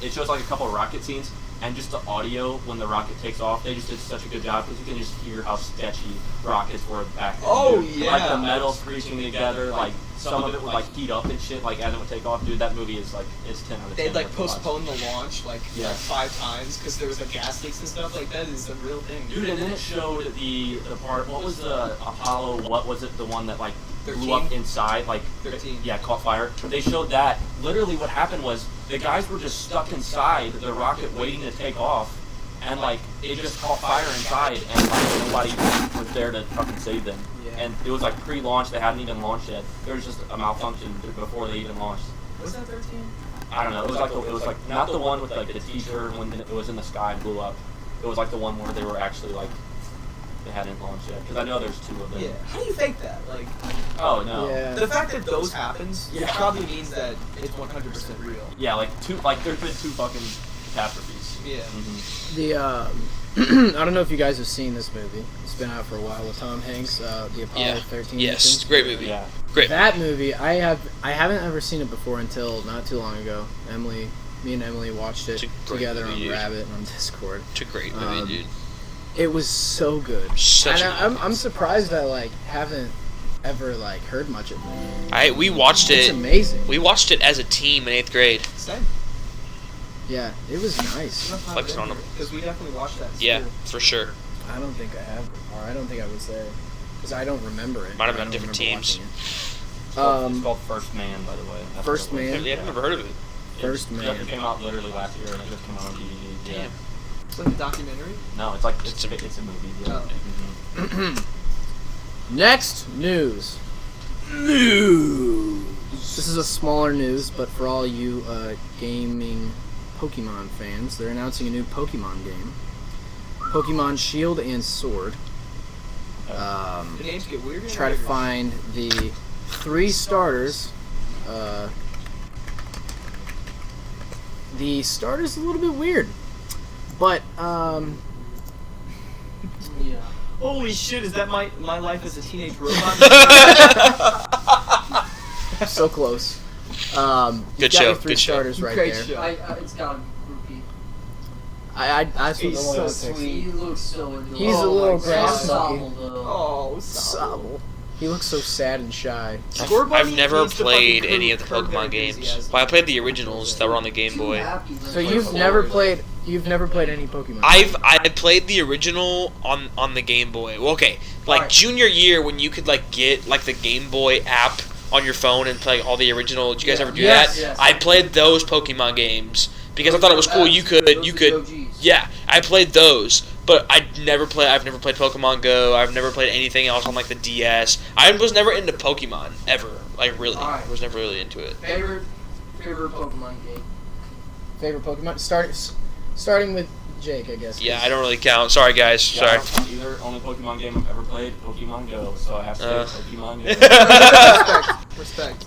It shows like a couple of rocket scenes, and just the audio when the rocket takes off, they just did such a good job because you can just hear how sketchy rockets were back then. Oh, dude. yeah. Like the metal screeching together, like some of it would like heat up and shit, like as it would take off. Dude, that movie is like, it's 10 out of 10. They'd like worth to watch. postpone the launch like 5 times because there was like gas leaks and stuff. Like that is the real thing. Dude, and then it showed the part. What was the Apollo? What was it? The one that like 13? blew up inside, like 13. Yeah, caught fire. They showed that. Literally, what happened was the guys were just stuck inside the rocket waiting to take off, and like it just caught fire inside, and like nobody was there to fucking save them. Yeah. And it was like pre-launch. They hadn't even launched yet. There was just a malfunction before they even launched. Was that 13? I don't know. It was like not the one with like the teacher when it was in the sky and blew up. It was like the one where they were actually like they hadn't launched yet. Because I know there's 2 of them. Yeah. How do you fake that? Like, Oh no. Yeah. the fact that those happens, it probably means that it's 100% real. Yeah, there's been 2 fucking catastrophes. Yeah. Mm-hmm. The I don't know if you guys have seen this movie. It's been out for a while with Tom Hanks. The Apollo 13 Yes, mission. great movie. Yeah. Great. That movie, I haven't ever seen it before until not too long ago. Me and Emily watched it It's a great together movie, on dude. Rabbit on Discord. It's a great movie, dude. It was so good. Such and a I'm surprised I haven't ever heard much of it. we watched It's it. amazing. We watched it as a team in 8th grade. Same. Yeah, it was nice. Flexing on them. Because we definitely watched that. Yeah, Too. for sure. I don't think I have, or I don't think I was there, because I don't remember it. Might have I been don't different remember teams. watching It's it. called First Man, by the way. That's First what it was. Man? Yeah, I've never heard of it. First It Man. came out literally last year, and it just came out on DVD. Yeah. Damn. It's like a documentary. No, it's like it's a movie. Yeah. Oh. Mhm. Next news. This is a smaller news, but for all you gaming Pokemon fans, they're announcing a new Pokemon game. Pokemon Shield and Sword. The names get weirder. Try to find the 3 starters. The starter's a little bit weird, but Yeah. Holy shit! Is that my life as a teenage robot? so close. Good got show, your 3 good show. starters right Great there. show. It's got a groupie. That's what He's the one so I picked. sweet. He looks so adorable. He's a little So grass supple, though. Oh, Sobble. He looks so sad and shy. I've never played any of the Pokemon games. Well, I played the originals that were on the Game Boy. So you've never played any Pokemon? I played the original on the Game Boy. Well, okay, like Alright. junior year when you could like get like the Game Boy app on your phone and play all the original. Did you guys ever do Yes. that? Yes. I played those Pokemon games because I thought it was cool. You could yeah. I played those, but I've never played Pokemon Go. I've never played anything else on like the DS. I was never into Pokemon ever. Like really, Alright. I was never really into it. Favorite Pokemon game. Favorite Pokemon? Starting with Jake, I guess. Yeah, I don't really count. Sorry guys. Yeah, Sorry. Either only Pokemon game I've ever played, Pokemon Go, so I have to say Pokemon Go. Respect.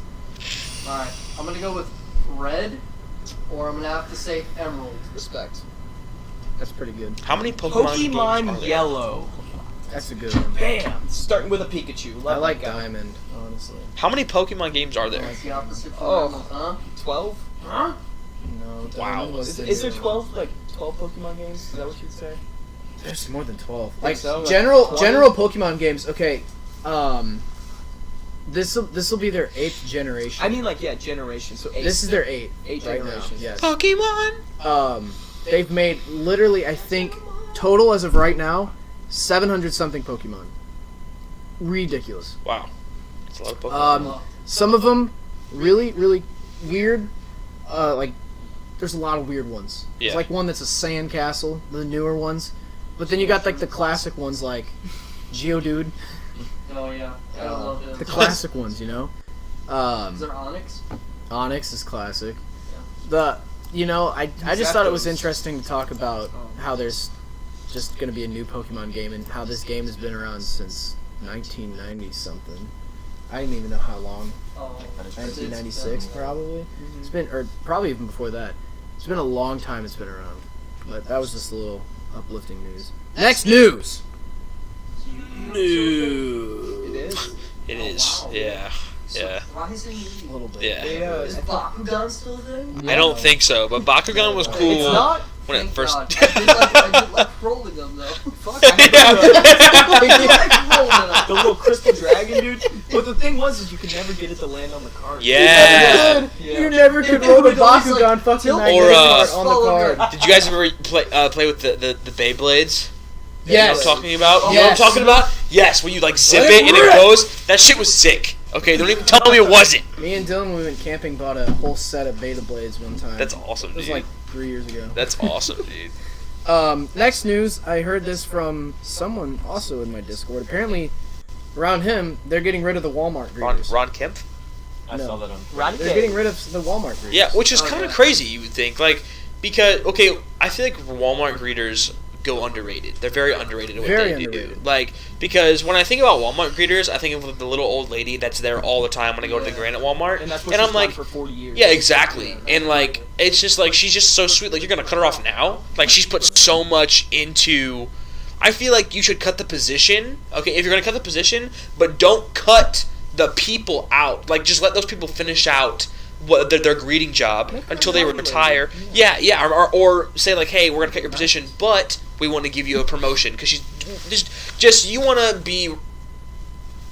Alright, I'm gonna go with Red, or I'm gonna have to say Emerald. Respect. That's pretty good. How many Pokemon games are Pokemon there? Yellow. That's a good one. Bam! Starting with a Pikachu. I Love like that guy. Diamond, honestly. How many Pokemon games are there? That's the opposite from Oh. Emerald, huh? 12? Huh? No. Wow. Diamond was Is there the- 12 Pokemon games? Is that what you'd say? There's more than 12. Think Like so, like general 20? general Pokemon games. Okay. This will be their 8th generation. I mean, generation. So 8. This is their 8 8 right now. generations. Yes. Pokemon. They've made literally, I think, total as of right now, 700 something Pokemon. Ridiculous. Wow. That's a lot of Pokemon. Some of them really, really weird. Like, there's a lot of weird ones. Yeah. There's like one that's a sand castle, the newer ones. But then you got like the classic ones like Geodude, Oh yeah, I love the it. classic ones, you know. Is there Onyx? Onyx is classic. I just thought it was interesting to talk about how there's just gonna be a new Pokemon game and how this game has been around since 1990 something. I didn't even know how long. Oh, 1996 probably. It's been, or probably even before that. It's been a long time it's been around. But that was just a little uplifting news. Next news. It is? It is. wow. Yeah. Yeah. Surprisingly. A little bit. Yeah. Is Bakugan still there? I don't think so, but Bakugan was cool It's not? when it Thank first. God. I did like rolling them though. Fuck. I like rolling them. the little crystal dragon, dude. But the thing was, you could never get it to land on the card. Yeah. Yeah. You never could roll the It was like Bakugan fucking tilt- magnetic Or, card on the follow card. Did you guys ever play with the Beyblades? You know Yes. what I'm talking about? You know what I'm Yes. talking about? Yes, when you like zip it and it goes. That shit was sick. Okay, don't even tell me it wasn't. Me and Dylan, when we went camping, bought a whole set of Beta Blades one time. That's awesome, It was dude. like 3 years ago. That's awesome, dude. Next news, I heard this from someone also in my Discord. Apparently, around him, they're getting rid of the Walmart greeters. Ron Kemp? I No. saw that on. They're getting rid of the Walmart greeters. Yeah, which is Oh, kind of yeah. crazy, you would think. Like, because, okay, I feel like Walmart greeters go underrated. They're very underrated at what Very they do. underrated. Like, because when I think about Walmart greeters, I think of the little old lady that's there all the time when I go to the Granite Walmart. And that's what And she's I'm like, done for 40 years. yeah, exactly. And like, it's just like, she's just so sweet. Like, you're gonna cut her off now? Like, she's put so much into. I feel like you should cut the position. Okay, if you're gonna cut the position, but don't cut the people out. Like, just let those people finish out what their greeting job until they retire. Yeah, or say like, hey, we're gonna cut your position, but we want to give you a promotion because she's just you want to be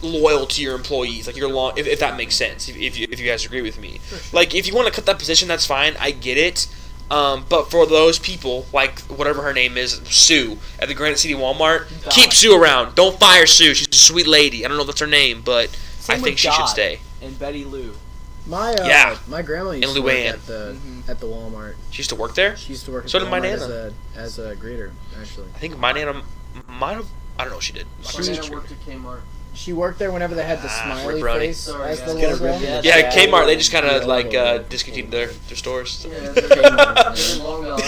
loyal to your employees, like you're long, if that makes sense. If you guys agree with me, like if you want to cut that position, that's fine. I get it. But for those people, like whatever her name is, Sue at the Granite City Walmart, keep Sue around. Don't fire Sue. She's a sweet lady. I don't know if that's her name, but Same I think with she should Dot stay. And Betty Lou. My Yeah. my grandma used And to work Luann. at the Walmart. She used to work there. She used to work at So the did my Walmart Nana. as a greeter, actually. I think my Nana might have. I don't know. What she did. My nana worked at Kmart. She worked there whenever they had the smiley Brody. face Sorry, as yeah. the Let's get logo. rid of Yeah, Kmart. They just kind of Yeah, like logo. discontinued their stores. Yeah, Kmart. long gone.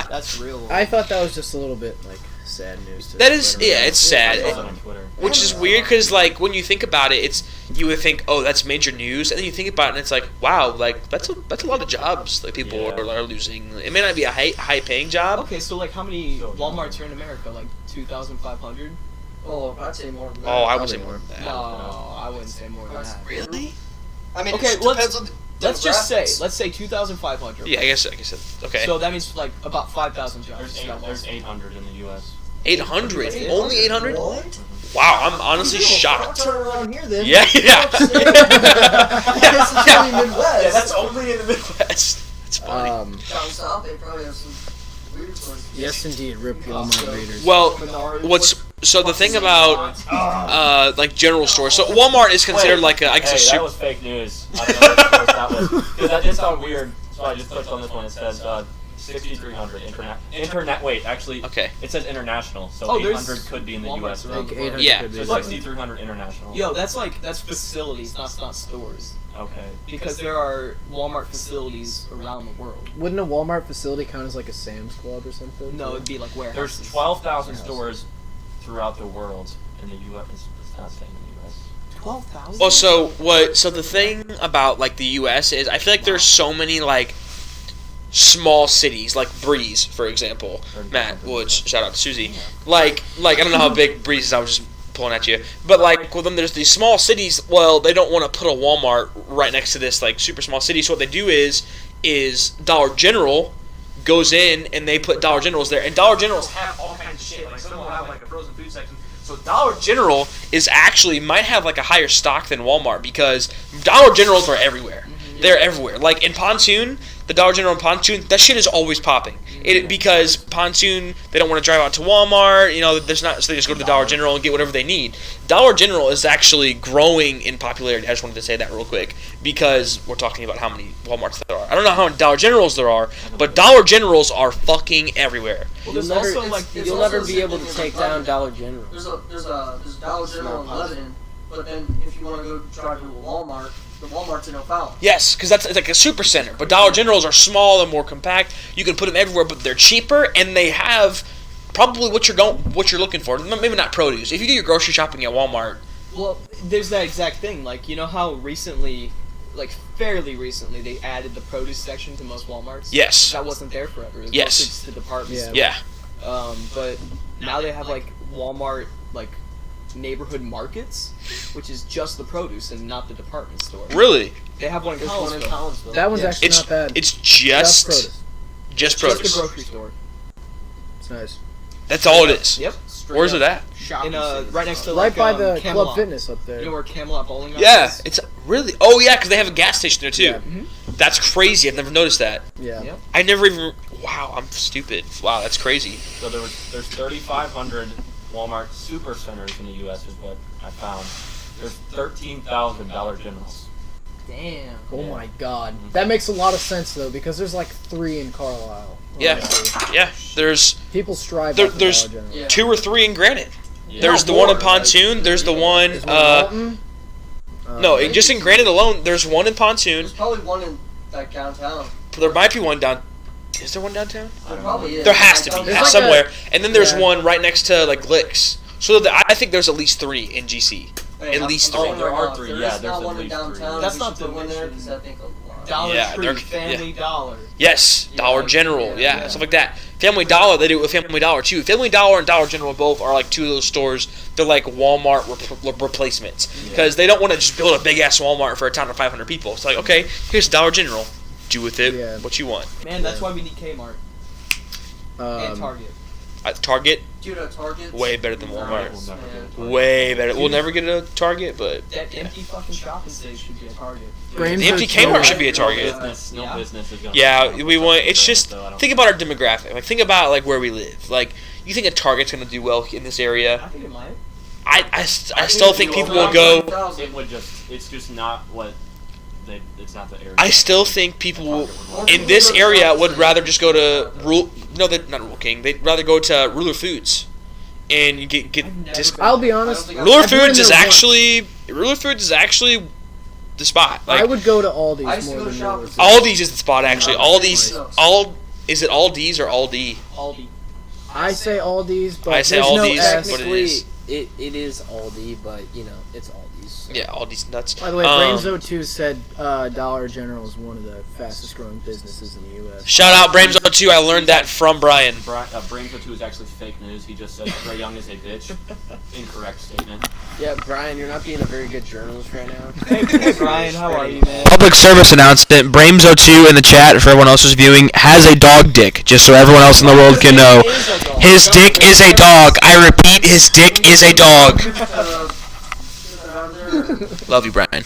That's real. I thought that was just a little bit like sad news. To That is, let yeah, everyone it's know. I sad. saw that on Twitter. which is weird because like when you think about it, you would think, oh, that's major news, and then you think about it, and it's like, wow, like that's a lot of jobs that people are losing. It may not be a high paying job. Okay, so like how many Walmarts are in America? Like 2,500? Oh, I'd say more than that. Oh, I would say more than that. No, I wouldn't say more than that. Really? I mean, Okay, it depends on the let's just demographics. let's say 2,500. Yeah, I guess okay. So that means like about 5,000 jobs. There's 800 in the U.S. 800, only 800. What? Wow, I'm honestly shocked. Turn around here then. Yeah. I guess it's only Midwest. Yeah, that's only in the Midwest. That's funny. Down south, they probably have some weird places. Yes, indeed. Rip Walmart Raiders. Well, so the thing about like general stores. So Walmart is considered like a, I guess, a Hey, super. that was fake news. I don't know what source that was. Because that did sound weird, so I just clicked on this one. It says 6,300 internet. Wait, actually, Okay. it says international, so Oh, 800 there's could be in the Walmart's U.S. around the world. Yeah. could be. So 6,300 international. Yo, that's facilities, not stores. Okay. Because there are Walmart facilities around the world. Wouldn't a Walmart facility count as like a Sam's Club or something? No, it'd be like warehouses. There's 12,000 stores throughout the world in the U.S. It's not saying in the U.S. 12,000? Well, so the thing about like the U.S. is I feel like there's so many like small cities, like Breeze, for example. Matt Woods, shout out to Susie. Like I don't know how big Breeze is. I was just pulling at you, but like, well, then there's these small cities. Well, they don't want to put a Walmart right next to this like super small city. So what they do is Dollar General goes in and they put Dollar Generals there, and Dollar Generals have all kinds of shit. Like some will have like a frozen food section. So Dollar General is actually might have like a higher stock than Walmart because Dollar Generals are everywhere. They're everywhere. Like in Pontoon, the Dollar General in Pontoon, that shit is always popping. Because Pontoon, they don't want to drive out to Walmart. You know, there's not, so they just go to the Dollar General and get whatever they need. Dollar General is actually growing in popularity. I just wanted to say that real quick because we're talking about how many Walmarts there are. I don't know how many Dollar Generals there are, but Dollar Generals are fucking everywhere. Well, You'll there's never, also like it's you'll also never be able to sitting take in down Lebanon. Dollar General. There's a Dollar General in Lebanon, but then if you want to go drive to a Walmart, the Walmart's in O'Fallon. Yes, because it's like a super center. But Dollar Generals are small and more compact. You can put them everywhere, but they're cheaper and they have probably what you're looking for. Maybe not produce. If you do your grocery shopping at Walmart, Well, there's that exact thing. Like, you know how recently, like fairly recently, they added the produce section to most Walmarts? yes, That wasn't there forever. It was Yes. mostly just the department store. yeah, But now they have like Walmart like neighborhood markets, which is just the produce and not the department store. really. They have one in There's one in Collinsville. Collinsville. That one's Yeah. actually It's not bad. it's just produce. just Just produce. the grocery store. It's nice. That's all it is. Yep. Where's it at? In right next to Right like by the Camelot. Club Fitness up there. You know where Camelot Bowling Alley Yeah, is? it's really. Oh yeah, because they have a gas station there too. Yeah. That's crazy. I've never noticed that. Yeah. Yep. I never even. Wow, I'm stupid. Wow, that's crazy. So there's 3,500 Walmart supercenters in the U.S. is what I found. There's 13,000 Dollar Generals. Damn. Oh Yeah. my god. That makes a lot of sense though, because there's like 3 in Carlisle. Yeah, honestly. yeah. There's People strive There- off the there's- Dollar General. Yeah. 2 or 3 in Granite. Yeah. There's the one in Pontoon. There's the one. There's one in Alton. No, just in Granite alone, there's one in Pontoon. There's probably one in like downtown. There might be one down. Is there one downtown? There probably is. There has to be There's like somewhere. And then there's yeah. one right next to like Licks. So I think there's at least 3 in GC. Hey, At least I'm three. saying There right are now, 3, there yeah, is there's not at one in least downtown. 3. That's we not should to put one there mention- because I think a lot. Dollar Yeah, Tree, they're- Family Dollar. Yes, Dollar Yeah, General, yeah, yeah, stuff like that. Family Dollar, they do it with Family Dollar too. Family Dollar and Dollar General both are like 2 of those stores. They're like Walmart replacements because they don't want to just build a big ass Walmart for a town of 500 people. It's like, okay, here's Dollar General, do with it Yeah. what you want. Man, that's why we need Kmart and Target. Target, Dude, a Target. way better than Walmart. We'll never get it. Way better. We'll never get a Target, but That empty fucking shopping station should be a Target. Brains the empty are so Kmart should be a No Target. business, no Yeah. business is gonna. Yeah, we want. It's just So I don't- think about our demographic. Like think about like where we live. Like you think a Target's gonna do well in this area? I think it might. I still think people will go. It would just. It's just not what. It's not the area. I still think people will, in this area would rather just go to not Rule King. They'd rather go to Ruler Foods, and you get disc. I'll be honest. Ruler I've been Foods is there once. actually the spot. I Like would go to I Aldi's used to more go than shop Ruler at Foods. Aldi's is the spot actually. Is it Aldi's or Aldi? Aldi. I say Aldi's, but I say there's Aldi's, no but it technically, is. It is Aldi, but it's Aldi's. So. Yeah, Aldi's nuts. By the way, Brains02 said Dollar General is one of the fastest growing businesses in the U.S. Shout out Brains02. I learned that from Brian. Brainco2 is actually fake news. He just said Trae Young is a bitch. Incorrect statement. Yeah, Brian, you're not being a very good journalist right now. Hey Brian, how are you, man? Public service announcement. Brames02 in the chat for everyone else who's viewing has a dog dick, just so everyone else in the world can know. His dick is a dog. I repeat, his dick is a dog. Love you, Brian.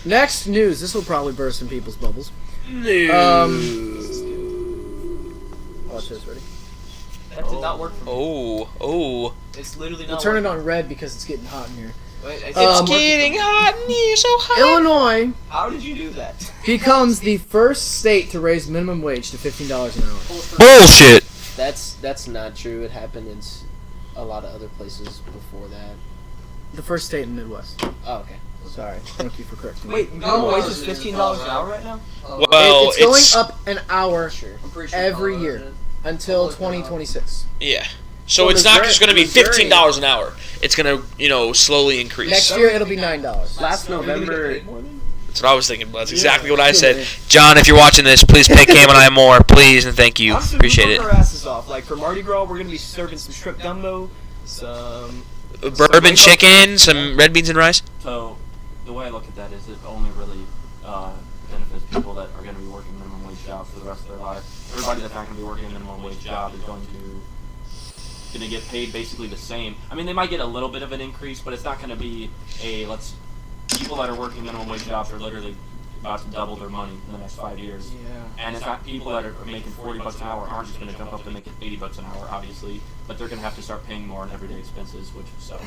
Next news. This will probably burst some people's bubbles. Watch this. Ready? That did not work for me. Oh. It's literally We'll not turn it working. on red because it's getting hot in here. Wait, It's getting hot in here, so hot. Illinois how did you do that? becomes the first state to raise minimum wage to $15 an hour. Bullshit. That's not true. It happened in a lot of other places before that. The first state in the Midwest. Oh, okay. Sorry. Thank you for correcting me. Wait, minimum wage is $15 an hour right now? Well, It's going up an hour Sure. I'm pretty sure every Colorado year did. until 2026. Yeah. So Well, it's not just going to be Missouri- $15 an hour. It's going to, slowly increase. Next year it'll be $9. Last Are we gonna get November, paid more then? That's what I was thinking. That's exactly what I said. John, if you're watching this, please pay Cam and I more, please, and thank you. Honestly, Appreciate we it. work our asses off. Like for Mardi Gras, we're gonna be serving some shrimp gumbo, some Bourbon chicken, some red beans and rice. So, the way I look at that is it only really benefits people that are going to be working minimum wage jobs for the rest of their life. Everybody that's not going to be working a minimum wage job is going to get paid basically the same. I mean, they might get a little bit of an increase, but it's not going to be people that are working minimum wage jobs are literally about to double their money in the next 5 years. Yeah. And it's not people that are making $40 an hour aren't just going to jump up and make it $80 an hour, obviously, but they're going to have to start paying more on everyday expenses, which sucks.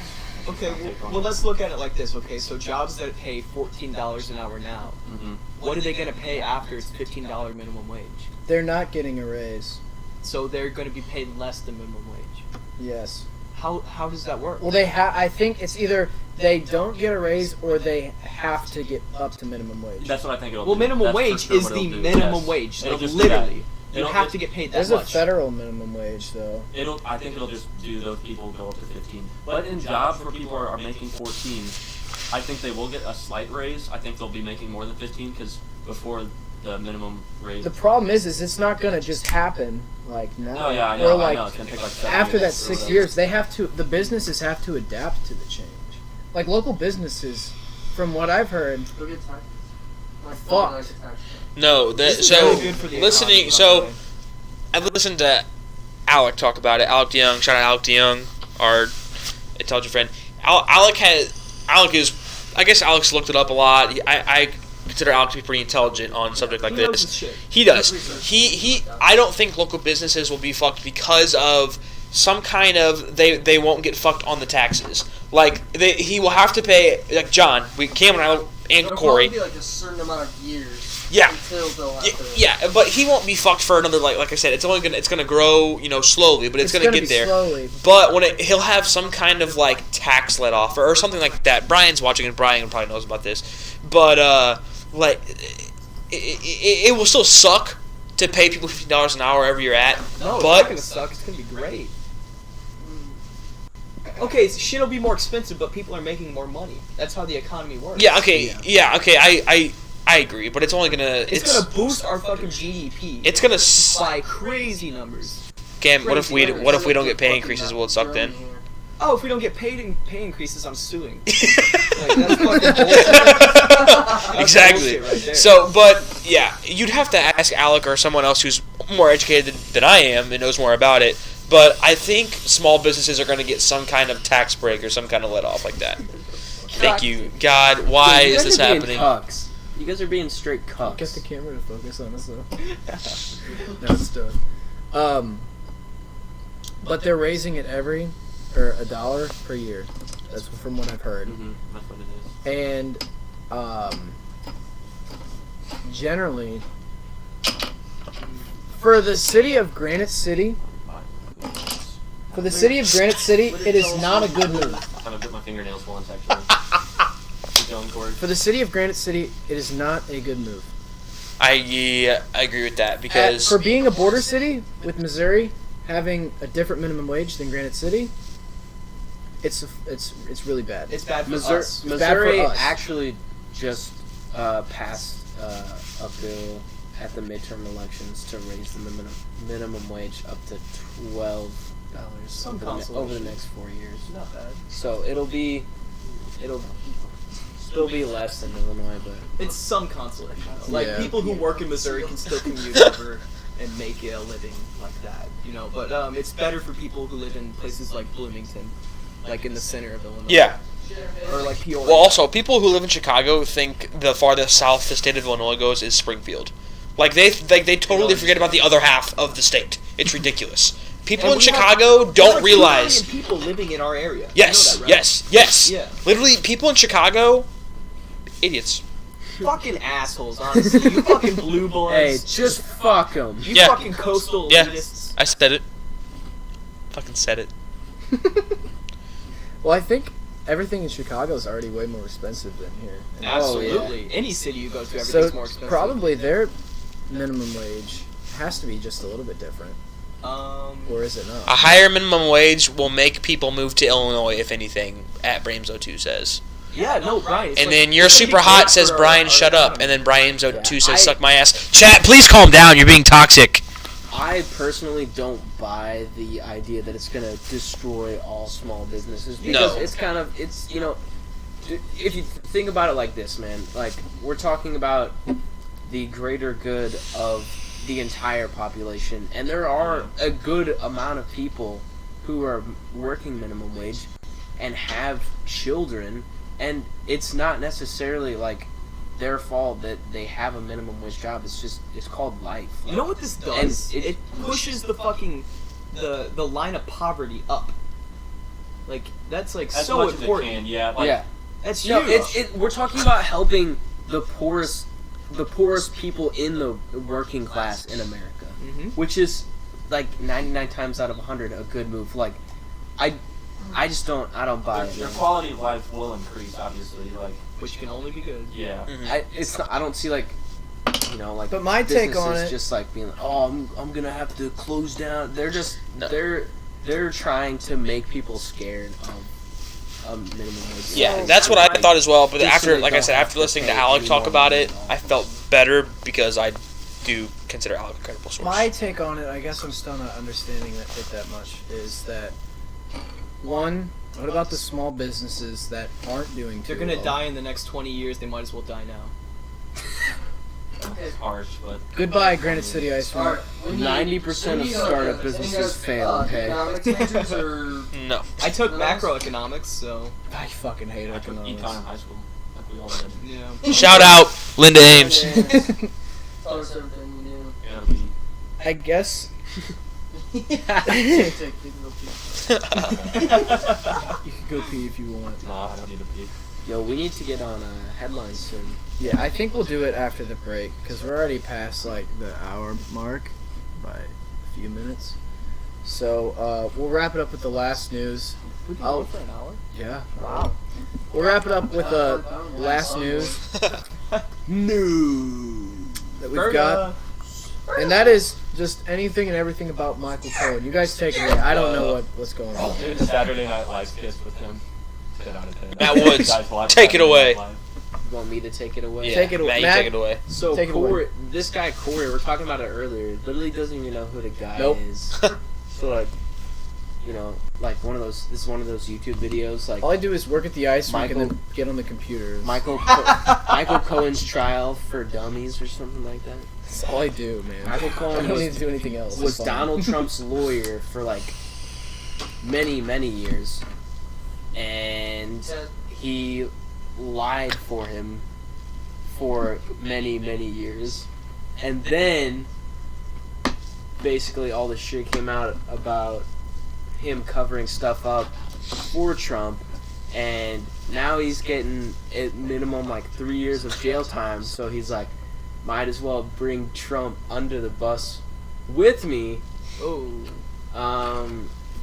Okay, well let's look at it like this. Okay, so jobs that pay $14 an hour now, Mm-hmm. what are they gonna pay after it's $15 minimum wage? They're not getting a raise. So they're gonna be paid less than minimum wage. Yes. How does that work? Well, I think it's either they don't get a raise or they have to get up to minimum wage. That's what I think it'll Well, do. minimum That's for wage sure is what the it'll do, minimum yes. wage. It'll Like just do that. literally, you It'll- have to get paid that There's much. a federal minimum wage, though. I think it'll just do those people go up to 15. But in jobs where people are making 14, I think they will get a slight raise. I think they'll be making more than 15 because before the minimum raise. The problem is it's not gonna just happen like now. Oh yeah, I Or know. like I know. It's gonna take like 7 after that years or 6 whatever. years, the businesses have to adapt to the change. Like local businesses, from what I've heard, Go get tax. Like, Fuck. like a tax. No, This is so really good for the listening. economy, by So the way. I've listened to Alec talk about it. Alec DeYoung, shout out Alec DeYoung, our intelligent friend. Alec is, I guess Alex looked it up a lot. I consider Alec to be pretty intelligent on a subject like He knows his this. shit. He does. He. I don't think local businesses will be fucked because of some kind of they won't get fucked on the taxes. Like he will have to pay like John, Cam and I and It'll Corey. probably be like a certain amount of years. Yeah. Until they'll have to. Yeah, but he won't be fucked for another like I said. It's gonna grow slowly, but it's gonna get be there. slowly. But he'll have some kind of like tax let off or something like that. Brian's watching and Brian probably knows about this, but like it will still suck to pay people $15 an hour wherever you're at. No, it's but not gonna suck. It's gonna be great. Okay, so shit'll be more expensive, but people are making more money. That's how the economy works. yeah, okay, I agree, but it's only gonna It's gonna boost our fucking GDP. it's gonna by crazy numbers. Cam, what if we crazy don't get pay increases? Will it suck then? Oh, if we don't get pay increases, I'm suing. Like, that's fucking bullshit. That's Exactly. bullshit right there. So, but yeah, you'd have to ask Alec or someone else who's more educated than I am and knows more about it. But I think small businesses are going to get some kind of tax break or some kind of let off like that. Thank you, God. Why You is guys this are being happening? cucks. You guys are being straight cucks. Get the camera to focus on us though. No, it's done. But they're raising it $1 per year. That's from what I've heard. Mm-hmm. That's what it is. And generally, for the city of Granite City, it is not a good move. I'm gonna get my fingernails once actually. Keep going, Corey. For the city of Granite City, it is not a good move. I agree with that because For being a border city with Missouri, having a different minimum wage than Granite City, it's really bad. It's bad for Missouri, us. Missouri us. actually just passed a bill at the midterm elections to raise the minimum wage up to $12 over the next 4 years. Not bad. So it'll still be less than Illinois, but It's some consolation. Though. Like, Yeah. people who work in Missouri can still commute over and make a living like that, you know. But it's better for people who live in places like Bloomington, like in the center of Illinois. Yeah. Or like Peoria. Well, also, people who live in Chicago think the farthest south the state of Illinois goes is Springfield. Like they totally forget about the other half of the state. It's ridiculous. People in Chicago don't realize. 2 million people living in our area. Yes, you know that, right? yes. Yeah. Literally, people in Chicago, idiots. Fucking assholes, honestly. You fucking blue bloods. hey, just fuck them. You Yeah. fucking coastal Yeah. elitists. I said it. Fucking said it. Well, I think everything in Chicago is already way more expensive than here. Absolutely. Any city you go to, everything's So more expensive. probably their minimum wage has to be just a little bit different, or is it not? A higher minimum wage will make people move to Illinois, if anything, at Brames02 says. Yeah, no, Brian. And then you're super hot, says Brian, shut up. And then Brames02 Yeah, says, suck my ass. Chat, please calm down. You're being toxic. I personally don't buy the idea that it's gonna destroy all small businesses because No. it's kind of if you think about it like this, man, like we're talking about the greater good of the entire population, and there are a good amount of people who are working minimum wage and have children, and it's not necessarily like their fault that they have a minimum wage job. It's called life. You know what this does? And It pushes the fucking the line of poverty up. Like that's like As so much important. as it can, yeah. Like, yeah. That's No, huge. we're talking about helping the poorest people in the working class in America, Mhm. which is like 99 times out of 100 a good move. Like, I just don't buy it. Your man. quality of life will increase, obviously. Like, Which can only be good. yeah. I don't see like, like. But my take on businesses it- just like being like, oh, I'm gonna have to close down. They're just No. they're trying to make people scared of minimum wage. Yeah, that's what I thought as well. But Just so after, they like I don't said, have after to listening to pay Alec talk anyone about it, at all. I felt better because I do consider Alec a credible source. My take on it, I guess I'm still not understanding it that much, is that, one, what about the small businesses that aren't doing too They're gonna well? die in the next 20 years. They might as well die now. It's harsh, but Goodbye, Granite City Ice Cream. 90% of startup businesses fail. Okay. Economics majors or No. I took What else? macroeconomics, so I fucking hate I took econ in economics. high school. Like we all did. yeah. Shout out, Linda Ames. Almost everything you do. Yeah, we I guess. You can go pee if you want. Nah, I don't need to pee. Yo, we need to get on headlines soon. Yeah, I think we'll do it after the break because we're already past like the hour mark by a few minutes. So we'll wrap it up with the last news. We can I'll- go for an hour. Yeah. Wow. We'll wrap it up with the last news that we've got, and that is just anything and everything about Michael Cohen. You guys take it away. I don't know what's going on. Dude, Saturday Night Live kiss with him. 10 out of 10. Matt Woods, You guys watch take it Saturday away. Night Live? You want me to take it away? Yeah, Take it away. Matt, you Matt. take it away. So Take it away. Corey, this guy Corey, we're talking about it earlier. Literally doesn't even know who the guy Nope. is. So like, like one of those. This is one of those YouTube videos. Like All I do is work at the ice rink and Michael- then get on the computer. Michael Cohen's trial for dummies or something like that. That's all I do, man. Michael I Cohen don't need was, to do anything else. was It's fine. Donald Trump's lawyer for like many years, and he lied for him for many years, and then basically all the shit came out about him covering stuff up for Trump, and now he's getting at minimum like 3 years of jail time. So he's like, might as well bring Trump under the bus with me. Oh.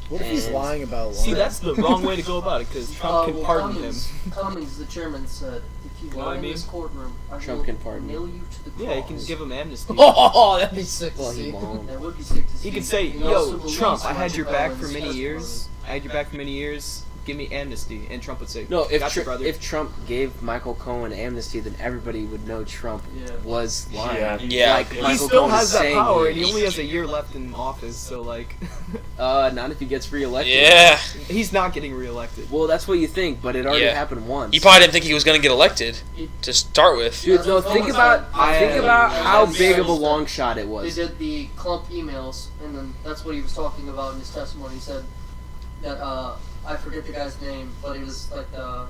What if he's lying about See, lying? that's the wrong way to go about it, because Trump can pardon him. Cummings, the chairman, said, if you know what lie I in mean? this courtroom, I Trump will can pardon nail you to the cross. Yeah, he can give him amnesty. Oh, that'd be sick to Well, he see. won't. That would be sick to see. He could say, He also yo, believes Trump, so I had much your in back Biden's for many testimony. years. I had your back for many years. Give me amnesty. And Trump would say, No, if gotcha, brother. if Trump gave Michael Cohen amnesty, then everybody would know Trump Yeah. was lying. Yeah. Like, he Michael still Cohen has is that saying power, he and he is. only has a year left in office, so, like, Not if he gets reelected. Yeah. he's not getting reelected. Well, that's what you think, but it already Yeah. happened once. He probably didn't think he was going to get elected to start with. Dude, no, think about how big of a long shot it They was. did the clump emails, and then that's what he was talking about in his testimony. He said that I forget the guy's name, but he was like the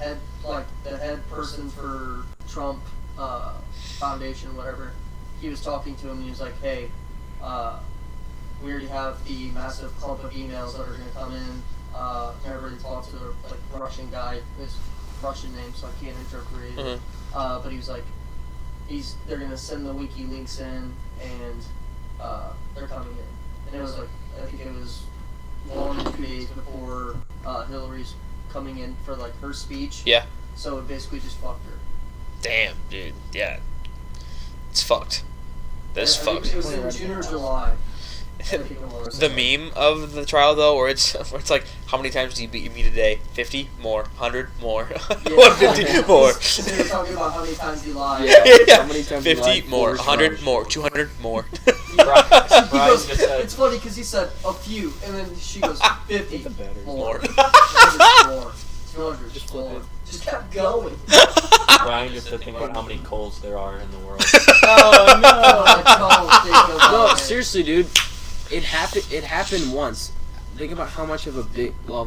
head person for Trump Foundation, whatever. He was talking to him, and he was like, "Hey, we already have the massive clump of emails that are going to come in." Never really talked to the Russian guy, his Russian name, so I can't interpret it. Mhm. But he was like, they're going to send the WikiLeaks in, and they're coming in. And it was like, I think it was 1 or 2 days before Hillary's coming in for like her speech. Yeah. So it basically just fucked her. Damn, dude. Yeah. It's fucked. That's I think fucked. It was in June or July. I think it was. The meme of the trial, though, where it's like, how many times do you beat me today? 50 more, 100 more, 150 more. They were talking about how many times he lied. Yeah. How many times 50 lied? more, 100 Forrest more, Gump. 200 more. He goes, just said- it's funny because he said a few, and then she goes 50 The batteries. more, More. 100 more, 200 Just flip more. it. Just kept going. Brian just to think about how many Coles there are in the world. Oh, no! Don't think about No, it. seriously, dude. It happened once. Think about how much of a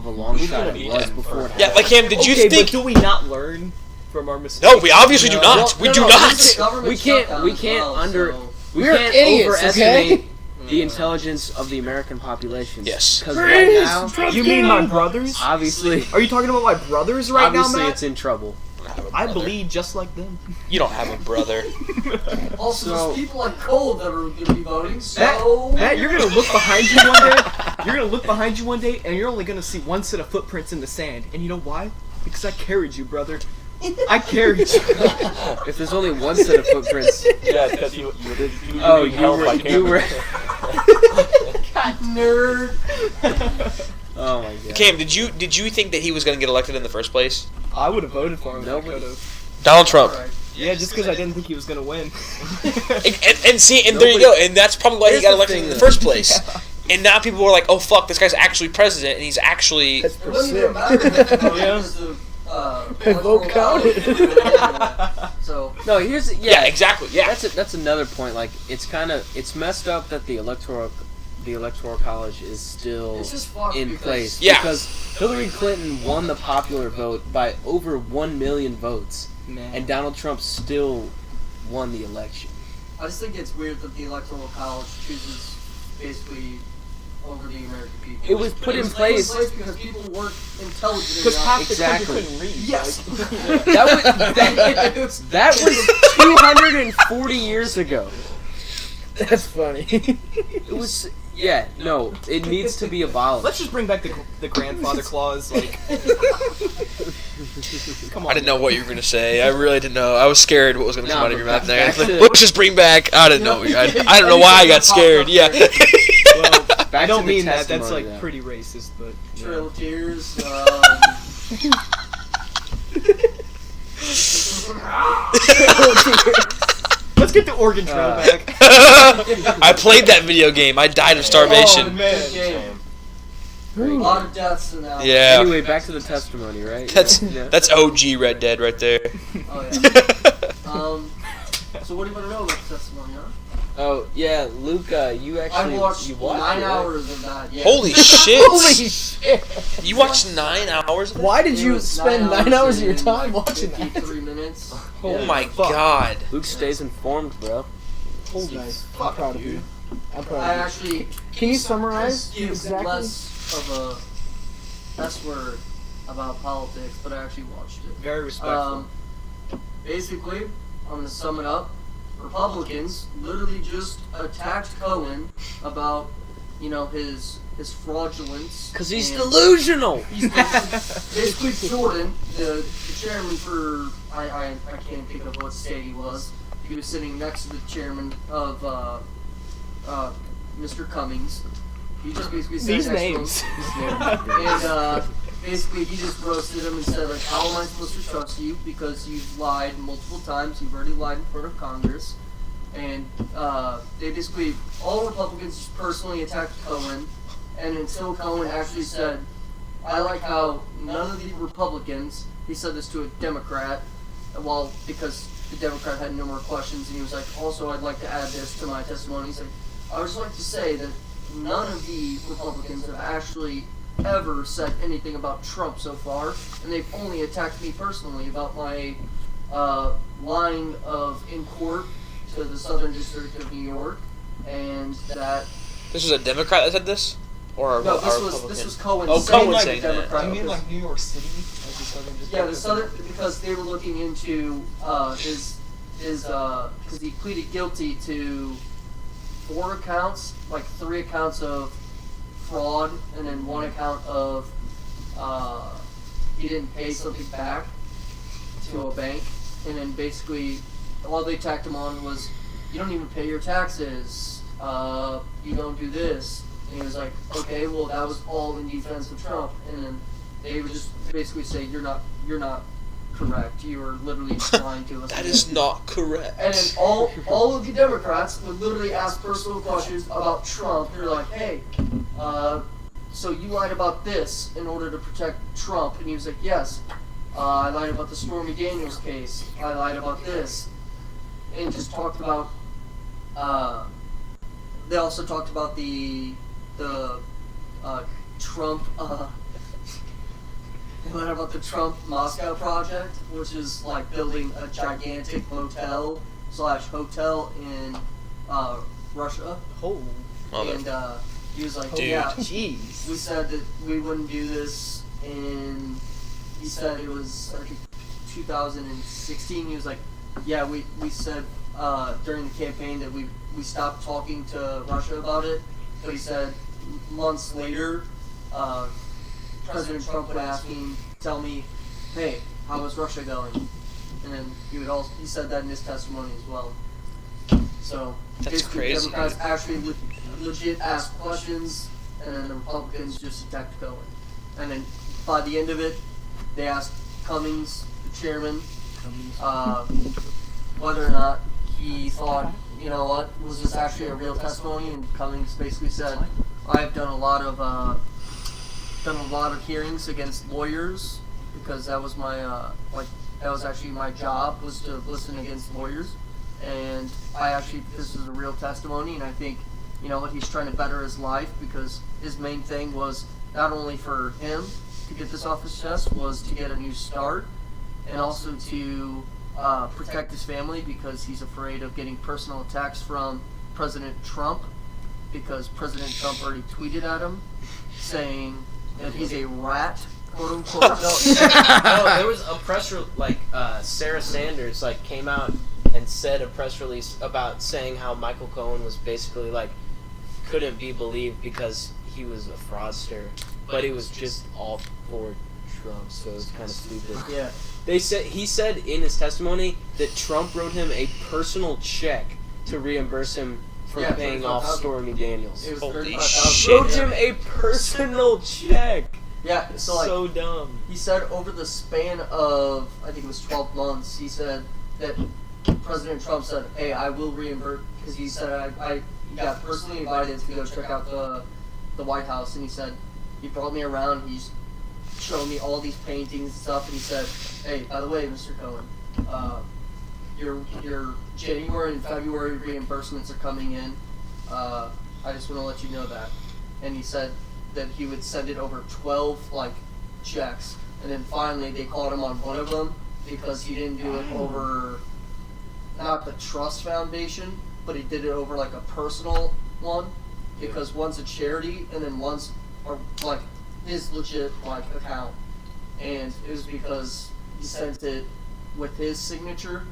long Who's shot gonna it be was that before it first? Yeah, happened. like him, did you Okay, think... but do we not learn from our mistakes? No, we obviously do No. not. We No, do no, not. this government We can't- shutdown we as can't well, under- so- We We're can't idiots, overestimate okay? the intelligence of the American population. Yes. Because right now, You mean my brothers? obviously, Are you talking about my brothers right obviously now, Matt? it's in trouble. I bleed just like them. You don't have a brother. Also, So- there's people like Cole that are going to be voting, so... Matt, you're gonna look behind you one day. You're gonna look behind you one day, and you're only gonna see one set of footprints in the sand. And you know why? Because I carried you, brother. I carried you. If there's only one set of footprints, Yeah, because you oh, being held by you were. God, nerd. Oh my god. Cam, did you think that he was going to get elected in the first place? I would have voted for him. If I Nobody- could have. Donald Trump. Alright. Yeah, just because I didn't think he was gonna win. And see, and there you go. And that's probably why he Here's got the elected thing, in the though. first place. And now people were like, oh, fuck, this guy's actually president, and he's actually... That's It pretty doesn't sick. even matter if it's Yeah. because the My vote counted. So, No, here's Yeah, exactly, yeah. That's another point. Like it's messed up that the electoral college is still it's just fucked in because place Yeah. because Hillary Clinton won the popular vote by over 1 million votes, Man. and Donald Trump still won the election. I just think it's weird that the Electoral College chooses basically over the American people. It was put in place because people weren't intelligent Because enough. half the Exactly. country couldn't read. Yes. That was 240 years ago. That's funny. It was no. It needs to be abolished. Let's just bring back the grandfather clause. Like, come on. I didn't know what you were going to say. I really didn't know. I was scared what was going to No, come out of but your mouth there. back to- Let's just bring back... I didn't know. I don't know why I got scared. Yeah. Well, Back I don't to the mean that. That's testimony, like though. pretty racist, but Trail of Tears. let's get the Oregon Trail back. I played that video game. I died of starvation. Oh, man. Game. A lot of deaths in that. Yeah. Anyway, back to the testimony, right? Yeah. That's OG Red Dead right there. Oh, yeah. So what do you want to know about the testimony, huh? Oh yeah, Luca, you actually I watched you 9 it, hours of that. Yeah. Holy shit. Holy shit! You watched 9 hours of that? Why did It you was spend 9 hours of your and time watching that? 53 minutes. Oh my god. Luke stays informed, bro. Holy nice. I'm proud of you. I'm proud I of you. actually Can you summarize give exactly? less of a S word about politics, but I actually watched it. Very respectful. Basically, I'm gonna sum it up. Republicans literally just attacked Cohen about, his his fraudulence. Because he's and delusional. He's basically Jordan, the chairman for I can't think of what state he was. He was sitting next to the chairman of Mr. Cummings. He just basically said These next names. to him. And basically he just roasted him and said, like, how am I supposed to trust you? Because you've lied multiple times. You've already lied in front of Congress. And they basically, all Republicans personally attacked Cohen. And until Cohen actually said, I like how none of the Republicans, he said this to a Democrat, well, because the Democrat had no more questions, and he was like, also, I'd like to add this to my testimony. He's like, I would just like to say that none of the Republicans have actually ever said anything about Trump so far, and they've only attacked me personally about my lying in court to the Southern District of New York, and that... This was a Democrat that said this? Or No, Republican? this was Cohen Oh, saying Cohen like saying the that. Democrat. You mean because- like New York City? Like the Southern District? Yeah, the Southern, because they were looking into his because he pleaded guilty to 4 accounts, like 3 accounts of fraud, and then 1 account of he didn't pay something back to a bank, and then basically all they attacked him on was, you don't even pay your taxes, you don't do this. And he was like, okay, well, that was all in defense of Trump. And then they would just basically say, you're not correct. You are literally lying to us. That is not correct. And then all of the Democrats would literally ask personal questions about Trump. They're like, hey, so you lied about this in order to protect Trump. And he was like, yes. I lied about the Stormy Daniels case. I lied about this. And just talked about, they also talked about the Trump, they lied about the Trump Moscow project, which is like building a gigantic motel / hotel in Russia. Oh, And he was like, Dude. yeah, jeez. we said that we wouldn't do this in, he said it was, I think, 2016. He was like, yeah, we said during the campaign that we stopped talking to Russia about it. But he said months later, President Trump would ask me, tell me, hey, how is Russia going? And then he said that in his testimony as well. So That's basically crazy. Democrats actually legit asked questions, and then the Republicans just attacked Cohen. And then by the end of it, they asked Cummings, the chairman, whether or not he thought, you know what, was this actually a real testimony? And Cummings basically said, I've done a lot of hearings against lawyers, because that was my that was actually my job, was to listen against lawyers. And this is a real testimony, and I think, you know what, he's trying to better his life, because his main thing was not only for him to get this off his chest, was to get a new start, and also to protect his family, because he's afraid of getting personal attacks from President Trump, because President Trump already tweeted at him saying that he's a rat, quote unquote. No, there was a press Sarah Sanders came out and said a press release about saying how Michael Cohen was basically couldn't be believed because he was a fraudster, but it was just all for Trump, so it was kind of stupid. Yeah. He said in his testimony that Trump wrote him a personal check to reimburse him for Yeah, paying off $35,000. Stormy Daniels. It was Holy 35,000. shit. Wrote him a personal check. Yeah, so So dumb. he said over the span of, I think it was 12 months, he said that President Trump said, hey, I will reimburse, because he said I got personally invited to go check out the White House, and he said, he brought me around, he's showing me all these paintings and stuff, and he said, hey, by the way, Mr. Cohen, your January and February reimbursements are coming in, I just want to let you know that. And he said that he would send it over 12 checks, and then finally they called him on one of them because he didn't do it over not the trust foundation, but he did it over a personal one, because one's a charity and then one's his legit account, and it was because he sent it with his signature,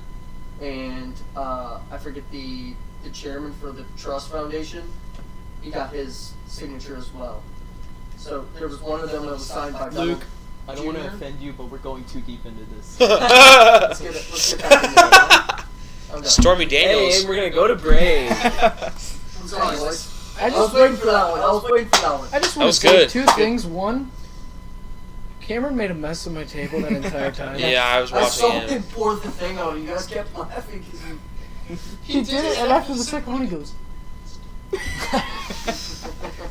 and I forget the chairman for the trust foundation, he got his signature as well. So there was one of them that was signed by Luke, I don't want to Junior? offend you, but we're going too deep into this. Let's get back in there. I'm done. Stormy Daniels. Hey, we're gonna go to break. Sorry, boys. I I was waiting for that one. I was waiting for that one. I just That want was to say good. two things. One, Cameron made a mess of my table that entire time. Yeah, I was I saw watching him. him pour the thing out. You guys kept laughing because you. He did it, and after the second one, he goes.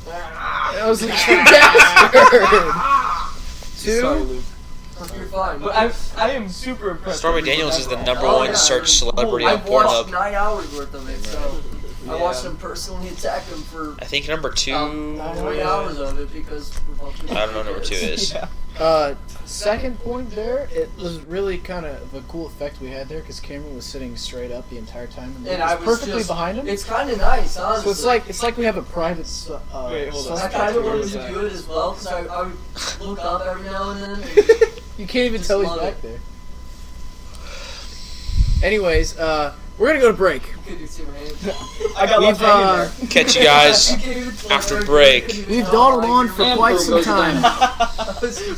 I was like, you bastard! Sorry, Two, Luke. You're fine. But I am super impressed. Stormy with you Daniels with is the that. number Oh, one yeah, search celebrity on I've watched Pornhub. 9 hours worth of it, so I Yeah. watched him personally attack him for I think number 2. 3 hours of it because we're both I don't know what number 2 is. Yeah. second point there, it was really kind of a cool effect we had there because Cameron was sitting straight up the entire time and, And Luke I was was perfectly just- behind him. It's kind of nice, honestly. So it's like we have a private. Wait, hold on. I suspect. kind of wanted was to that? do it as well because I would look up every now and then. You can't even Just tell he's love back it. there. Anyways, we're gonna go to break. You couldn't see my hands. I got left We've hanging there. Catch you guys You can't even tell after where- break. you couldn't even We've tell, dawdled like, on your for hand quite broke some goes time.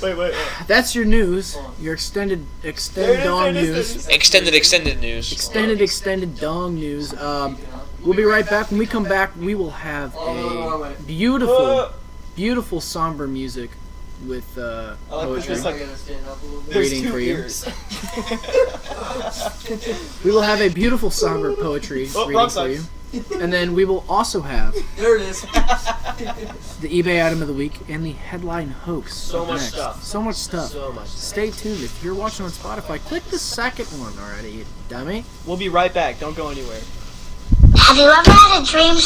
down. Wait. That's your news. Your extended dong news. Extended news. Extended dong news. We'll be right back. When we come back, we will have a beautiful somber music with like poetry this, like, I gotta stand up a little bit. There's reading 2 for you. ears. We will have a beautiful somber poetry reading wrong for you. side. And then we will also have There it is. the eBay item of the week and the headline hoax. So up much next. stuff. So much stuff. So much. Stay tuned. If you're watching on Spotify, click the second one already, you dummy. We'll be right back. Don't go anywhere. Have you ever had a dream